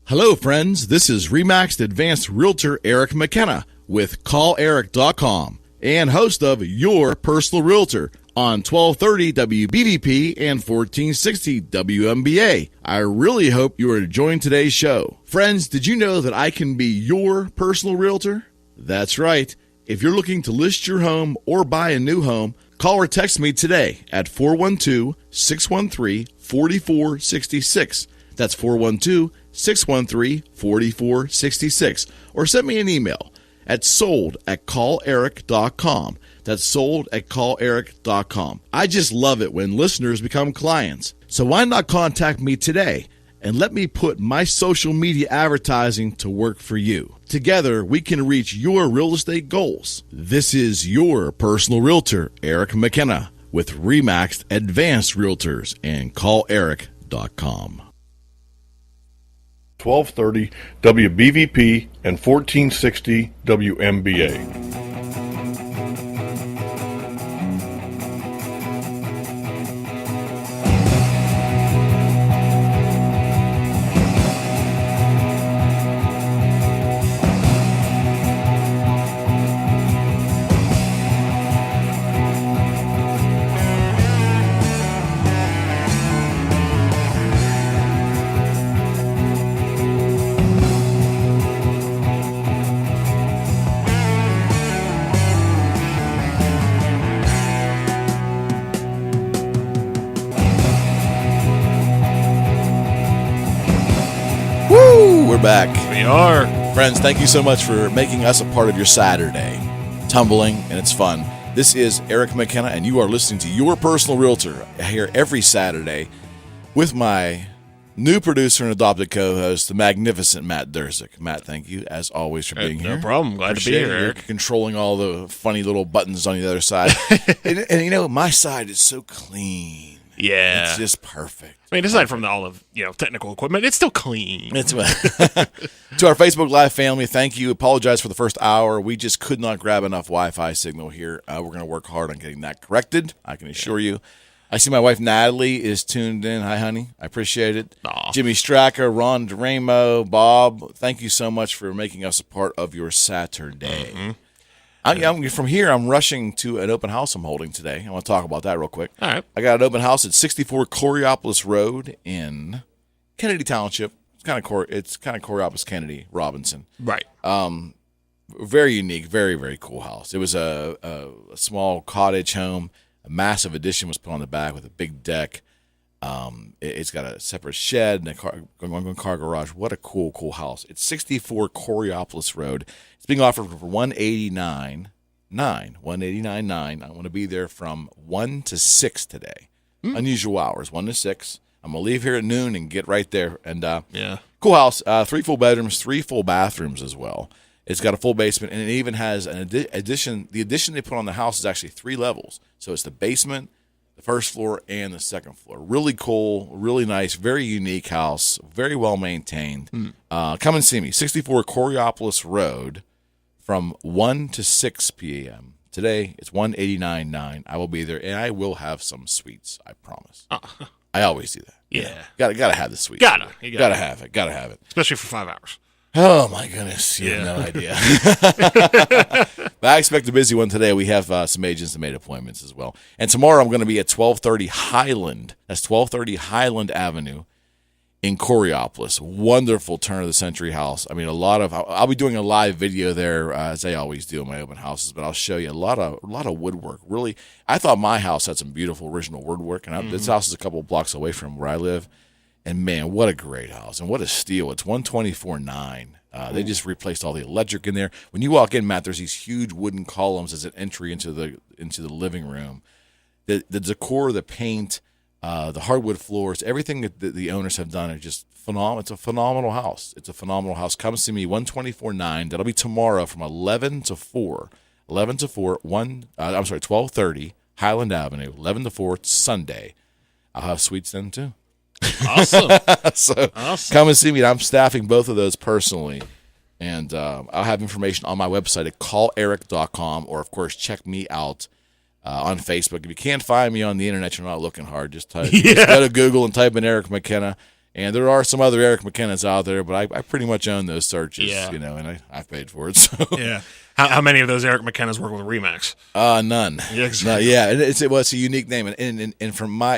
Hello, friends. This is Remaxed Advanced Realtor Eric McKenna with CallEric.com and host of Your Personal Realtor on 1230 WBVP and 1460 WMBA. I really hope you are enjoying today's show. Friends, did you know that I can be your personal realtor? That's right. If you're looking to list your home or buy a new home, call or text me today at 412-613-4466. That's 412-613-4466. Or send me an email at sold@calleric.com. That's sold@calleric.com. I just love it when listeners become clients. So why not contact me today and let me put my social media advertising to work for you. Together, we can reach your real estate goals. This is your personal realtor, Eric McKenna, with Remaxed Advanced Realtors and CallEric.com. 1230 WBVP and 1460 WMBA. Back. We are. Friends, thank you so much for making us a part of your Saturday. Tumbling, and it's fun. This is Eric McKenna, and you are listening to Your Personal Realtor here every Saturday with my new producer and adopted co-host, the magnificent Matt Durzik. Matt, thank you, as always, for being here. No problem. Glad to be here, Eric. You're controlling all the funny little buttons on the other side. and, you know, my side is so clean. Yeah. It's just perfect. I mean, aside from all of, technical equipment, it's still clean. It's to our Facebook Live family, thank you. Apologize for the first hour. We just could not grab enough Wi-Fi signal here. We're going to work hard on getting that corrected, I can assure you. I see my wife Natalie is tuned in. Hi, honey. I appreciate it. Aww. Jimmy Straka, Ron DeRamo, Bob, thank you so much for making us a part of your Saturday. Mm-hmm. From here, I'm rushing to an open house I'm holding today. I want to talk about that real quick. All right. I got an open house at 64 Coriopolis Road in Kennedy Township. It's kind of Coriopolis, Kennedy, Robinson. Right. Very unique, very, very cool house. It was a small cottage home. A massive addition was put on the back with a big deck. It's got a separate shed and a car garage. What a cool house. It's 64 Coriopolis Road. It's being offered for $189,900. $189,900. I want to be there from 1 to 6 today. Unusual hours, 1 to 6. I'm going to leave here at noon and get right there. And cool house. 3 full bedrooms, 3 full bathrooms as well. It's got a full basement, and it even has an addition. The addition they put on the house is actually 3 levels. So it's the basement, the first floor, and the second floor. Really cool, really nice, very unique house, very well maintained. Come and see me, 64 Coriopolis Road, from 1 to 6 p.m. Today, it's $189,900. I will be there, and I will have some sweets, I promise. I always do that. Yeah. Gotta have the sweets. Gotta have it. Gotta have it. Especially for 5 hours. Oh, my goodness. You have no idea. But I expect a busy one today. We have some agents that made appointments as well. And tomorrow I'm going to be at 1230 Highland. That's 1230 Highland Avenue in Coriopolis. Wonderful turn-of-the-century house. I mean, I'll be doing a live video there, as I always do in my open houses, but I'll show you a lot of woodwork. Really, I thought my house had some beautiful original woodwork, and this house is a couple of blocks away from where I live. And, man, what a great house. And what a steal. It's $124,900. They just replaced all the electric in there. When you walk in, Matt, there's these huge wooden columns as an entry into the living room. The decor, the paint, the hardwood floors, everything that the owners have done are just phenomenal. It's a phenomenal house. Come see me, 124-9. That'll be tomorrow from 11 to 4. 11 to 4, 1230 Highland Avenue, 11 to 4, Sunday. I'll have suites then, too. Awesome. Awesome. Come and see me. I'm staffing both of those personally. And I'll have information on my website at calleric.com, or, of course, check me out on Facebook. If you can't find me on the internet, you're not looking hard. Just go to Google and type in Eric McKenna. And there are some other Eric McKennas out there, but I pretty much own those searches, and I've paid for it. So. Yeah. How many of those Eric McKennas work with Remax? None. Yeah, exactly. Yeah, and it's a unique name, and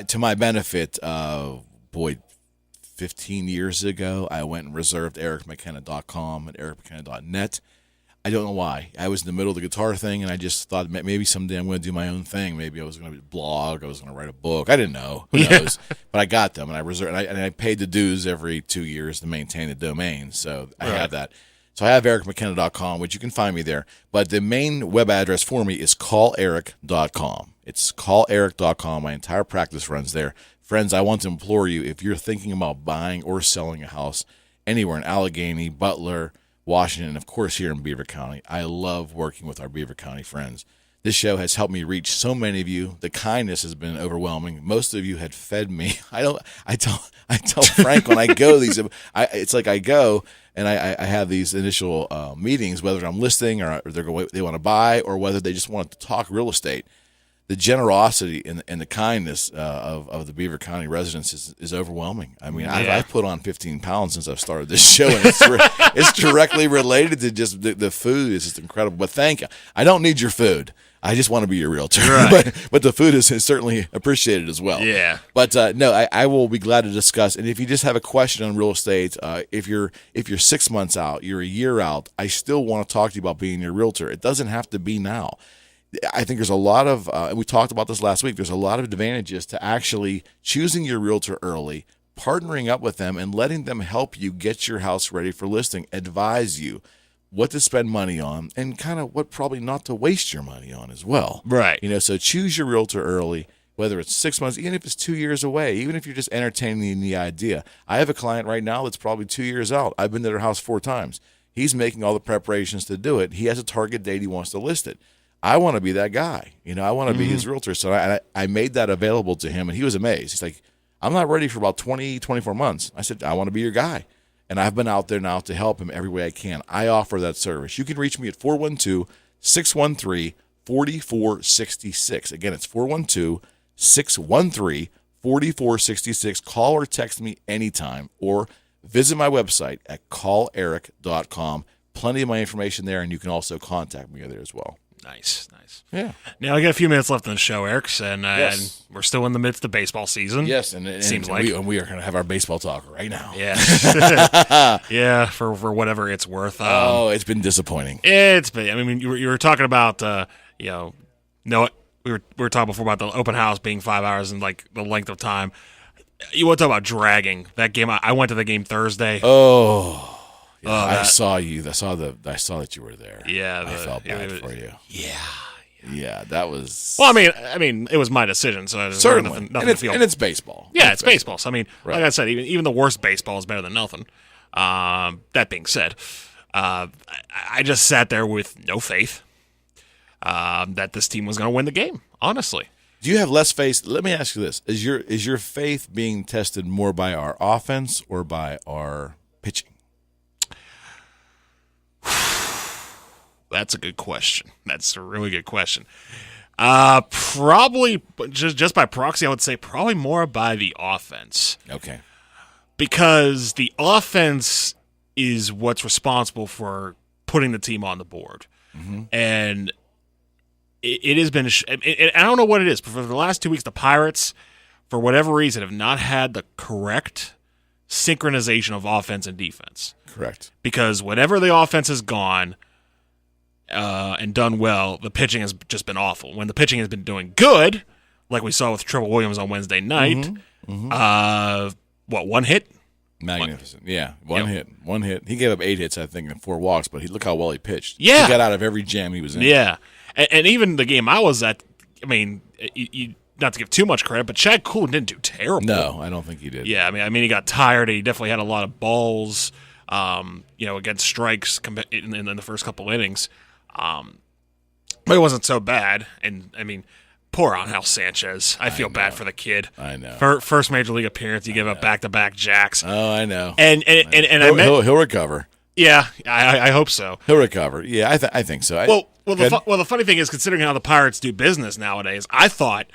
to my benefit, 15 years ago, I went and reserved ericmckenna.com and ericmckenna.net. I don't know why. I was in the middle of the guitar thing, and I just thought maybe someday I'm going to do my own thing. Maybe I was going to blog. I was going to write a book. I didn't know. Who knows? But I got them, and I reserved. And I paid the dues every 2 years to maintain the domain. So I had that. So I have ericmckenna.com, which you can find me there. But the main web address for me is calleric.com. It's calleric.com. My entire practice runs there. Friends, I want to implore you, if you're thinking about buying or selling a house anywhere in Allegheny, Butler, Washington, and of course here in Beaver County, I love working with our Beaver County friends. This show has helped me reach so many of you. The kindness has been overwhelming. Most of you had fed me. I tell Frank when I go it's like I go and I have these initial meetings, whether I'm listing or they want to buy or whether they just want to talk real estate. The generosity and the kindness of the Beaver County residents is overwhelming. I mean, I've put on 15 pounds since I've started this show, and it's directly related to just the food is just incredible. But thank you. I don't need your food. I just want to be your realtor. Right. but the food is certainly appreciated as well. Yeah. But no, I will be glad to discuss. And if you just have a question on real estate, if you're 6 months out, you're a year out, I still want to talk to you about being your realtor. It doesn't have to be now. I think there's a lot of, and we talked about this last week, there's a lot of advantages to actually choosing your realtor early, partnering up with them, and letting them help you get your house ready for listing, advise you what to spend money on, and kind of what probably not to waste your money on as well. Right. So choose your realtor early, whether it's 6 months, even if it's 2 years away, even if you're just entertaining the idea. I have a client right now that's probably 2 years out. I've been to their house 4 times. He's making all the preparations to do it. He has a target date he wants to list it. I want to be that guy. I want to be his realtor. So I made that available to him, and he was amazed. He's like, I'm not ready for about 24 months. I said, I want to be your guy. And I've been out there now to help him every way I can. I offer that service. You can reach me at 412-613-4466. Again, it's 412-613-4466. Call or text me anytime, or visit my website at calleric.com. Plenty of my information there, and you can also contact me there as well. Nice. Yeah. Now, I got a few minutes left in the show, Eric, and Yes. we're still in the midst of baseball season. Yes, and seems like we are going to have our baseball talk right now. Yeah. Yeah, for whatever it's worth. It's been disappointing. It's been. I mean, you were talking about we were talking before about the open house being 5 hours and like the length of time. You want to talk about dragging that game? I went to the game Thursday. I saw you. I saw that you were there. Yeah, I felt bad for you. Yeah, that was. Well, I mean, it was my decision, so certainly nothing and to feel. And it's baseball. Yeah, it's baseball. So I mean, Right. like I said, even the worst baseball is better than nothing. That being said, I just sat there with no faith that this team was going to win the game. Honestly. Do you have less faith? Let me ask you this: Is your faith being tested more by our offense or by our pitching? That's a good question. That's a really good question. Probably just by proxy, I would say probably more by the offense. Okay. Because the offense is what's responsible for putting the team on the board. Mm-hmm. And it has been, I don't know what it is, but for the last 2 weeks, the Pirates, for whatever reason, have not had the correct synchronization of offense and defense. Correct. Because whenever the offense has gone and done well, the pitching has just been awful. When the pitching has been doing good, like we saw with Trevor Williams on Wednesday night, one hit? Magnificent. One hit. He gave up 8 hits, I think, and 4 walks, but look how well he pitched. Yeah. He got out of every jam he was in. Yeah. And even the game I was at, I mean, not to give too much credit, but Chad Coolin didn't do terrible. No, I don't think he did. Yeah, I mean, he got tired. And he definitely had a lot of balls, against strikes in the first couple innings. But it wasn't so bad. And I mean, poor Angel Sanchez. I feel bad for the kid. I know. First major league appearance, you give up back-to-back jacks. Oh, I know. And he'll recover. Yeah, I hope so. He'll recover. Yeah, I think so. The funny thing is, considering how the Pirates do business nowadays, I thought,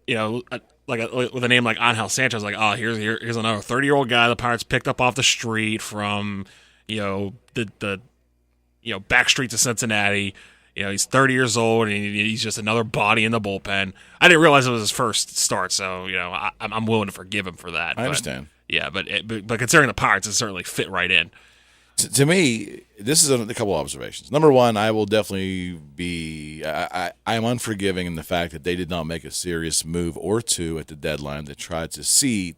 with a name like Angel Sanchez, like, oh, here's another 30-year-old guy the Pirates picked up off the street from, the back streets of Cincinnati. He's 30 years old, and he's just another body in the bullpen. I didn't realize it was his first start, so I'm willing to forgive him for that. I understand. Yeah, but considering the Pirates, it certainly fit right in. To me, this is a couple observations. Number one, I will definitely be I am unforgiving in the fact that they did not make a serious move or two at the deadline to try to see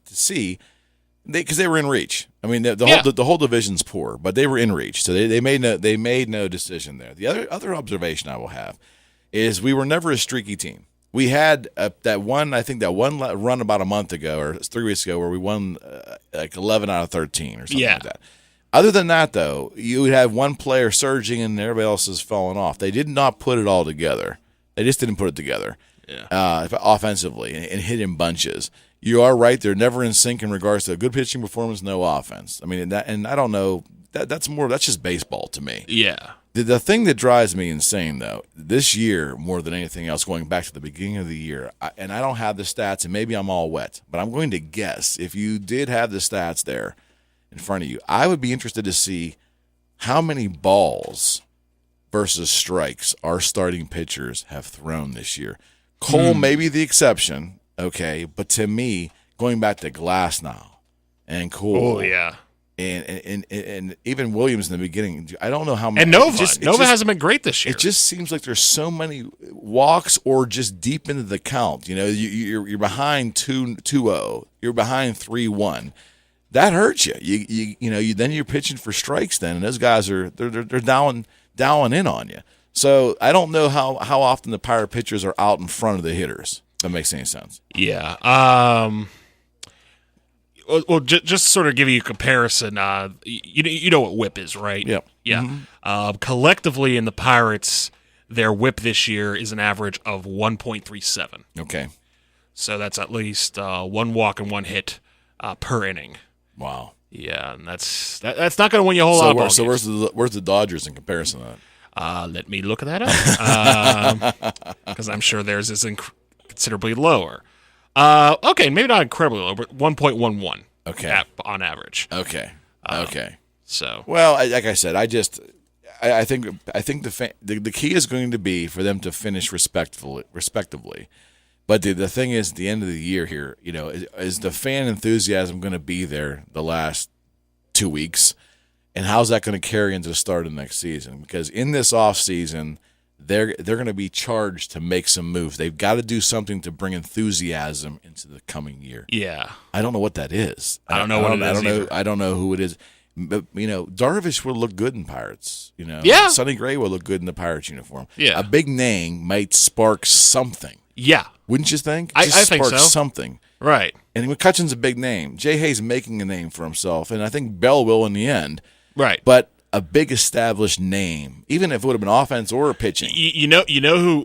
because they were in reach. I mean, the whole division's poor, but they were in reach, so they made no decision there. The other observation I will have is we were never a streaky team. We had that one run about a month ago or 3 weeks ago where we won like 11 out of 13 or something like that. Other than that, though, you would have one player surging and everybody else is falling off. They did not put it all together. They just didn't put it together offensively and hit in bunches. You are right. They're never in sync in regards to a good pitching performance, no offense. I mean, and I don't know. That's just baseball to me. Yeah. The thing that drives me insane, though, this year, more than anything else, going back to the beginning of the year, and I don't have the stats, and maybe I'm all wet, but I'm going to guess if you did have the stats there in front of you, I would be interested to see how many balls versus strikes our starting pitchers have thrown this year. Cole may be the exception, okay, but to me, going back to Glasnow and Cole, and even Williams in the beginning, I don't know how many. And Nova hasn't been great this year. It just seems like there's so many walks or just deep into the count. You're behind 2-0, you're behind 3-1. That hurts you. You then you're pitching for strikes then, and those guys are they're dialing in on you. So I don't know how often the Pirate pitchers are out in front of the hitters. If that makes any sense. Yeah. Well, just sort of give you a comparison. You know what WHIP is, right? Yep. Yeah. Mm-hmm. Collectively in the Pirates, their WHIP this year is an average of 1.37. Okay. So that's at least one walk and one hit per inning. Wow. Yeah, and that's not going to win you a whole lot of ball games. So where's the Dodgers in comparison to that? Let me look that up, because I'm sure theirs is considerably lower. Okay, maybe not incredibly low, but 1.11. Okay, on average. Okay. So well, like I said, I think the key is going to be for them to finish respectively. But the thing is, at the end of the year here, is the fan enthusiasm going to be there the last 2 weeks? And how's that going to carry into the start of the next season? Because in this offseason, they're going to be charged to make some moves. They've got to do something to bring enthusiasm into the coming year. Yeah. I don't know what that is. I don't know what it is. I don't know who it is. But, Darvish will look good in Pirates. Yeah. Sonny Gray will look good in the Pirates uniform. Yeah. A big name might spark something. Yeah. Wouldn't you think? I think so. Something. Right. And McCutcheon's a big name. Jay Hayes making a name for himself, and I think Bell will in the end. Right. But a big established name, even if it would have been offense or pitching. You know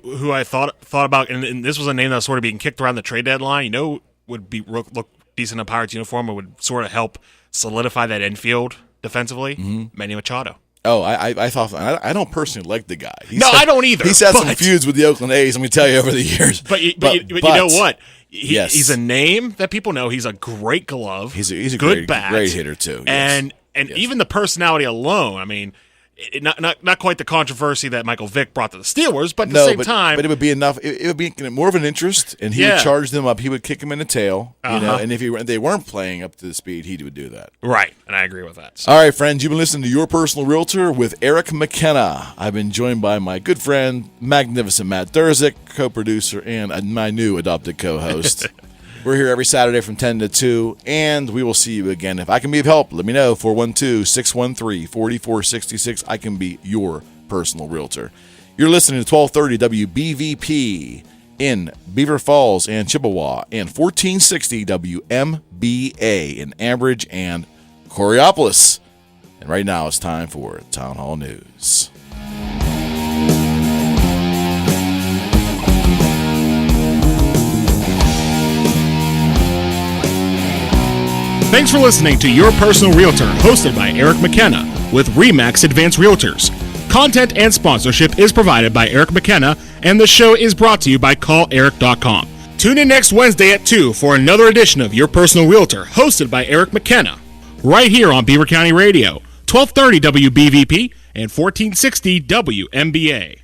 who I thought about, and this was a name that was sort of being kicked around the trade deadline. Would look decent in a Pirates uniform and would sort of help solidify that infield defensively. Mm-hmm. Manny Machado. Oh, I thought I don't personally like the guy. I don't either. He's had some feuds with the Oakland A's. Let me tell you over the years. But you know what? Yes. He's a name that people know. He's a great glove. He's a good great hitter too. Yes. And even the personality alone. I mean, not quite the controversy that Michael Vick brought to the Steelers, but at the same time, but it would be enough. It would be more of an interest, and he would charge them up. He would kick them in the tail, and if they weren't playing up to the speed, he would do that. Right, and I agree with that. So. All right, friends, you've been listening to Your Personal Realtor with Eric McKenna. I've been joined by my good friend, magnificent Matt Durzik, co-producer, and my new adopted co-host. We're here every Saturday from 10 to 2, and we will see you again. If I can be of help, let me know. 412-613-4466. I can be your personal realtor. You're listening to 1230 WBVP in Beaver Falls and Chippewa, and 1460 WMBA in Ambridge and Coriopolis. And right now it's time for Town Hall News. Thanks for listening to Your Personal Realtor, hosted by Eric McKenna with RE/MAX Advanced Realtors. Content and sponsorship is provided by Eric McKenna, and the show is brought to you by CallEric.com. Tune in next Wednesday at 2 for another edition of Your Personal Realtor, hosted by Eric McKenna, right here on Beaver County Radio, 1230 WBVP and 1460 WMBA.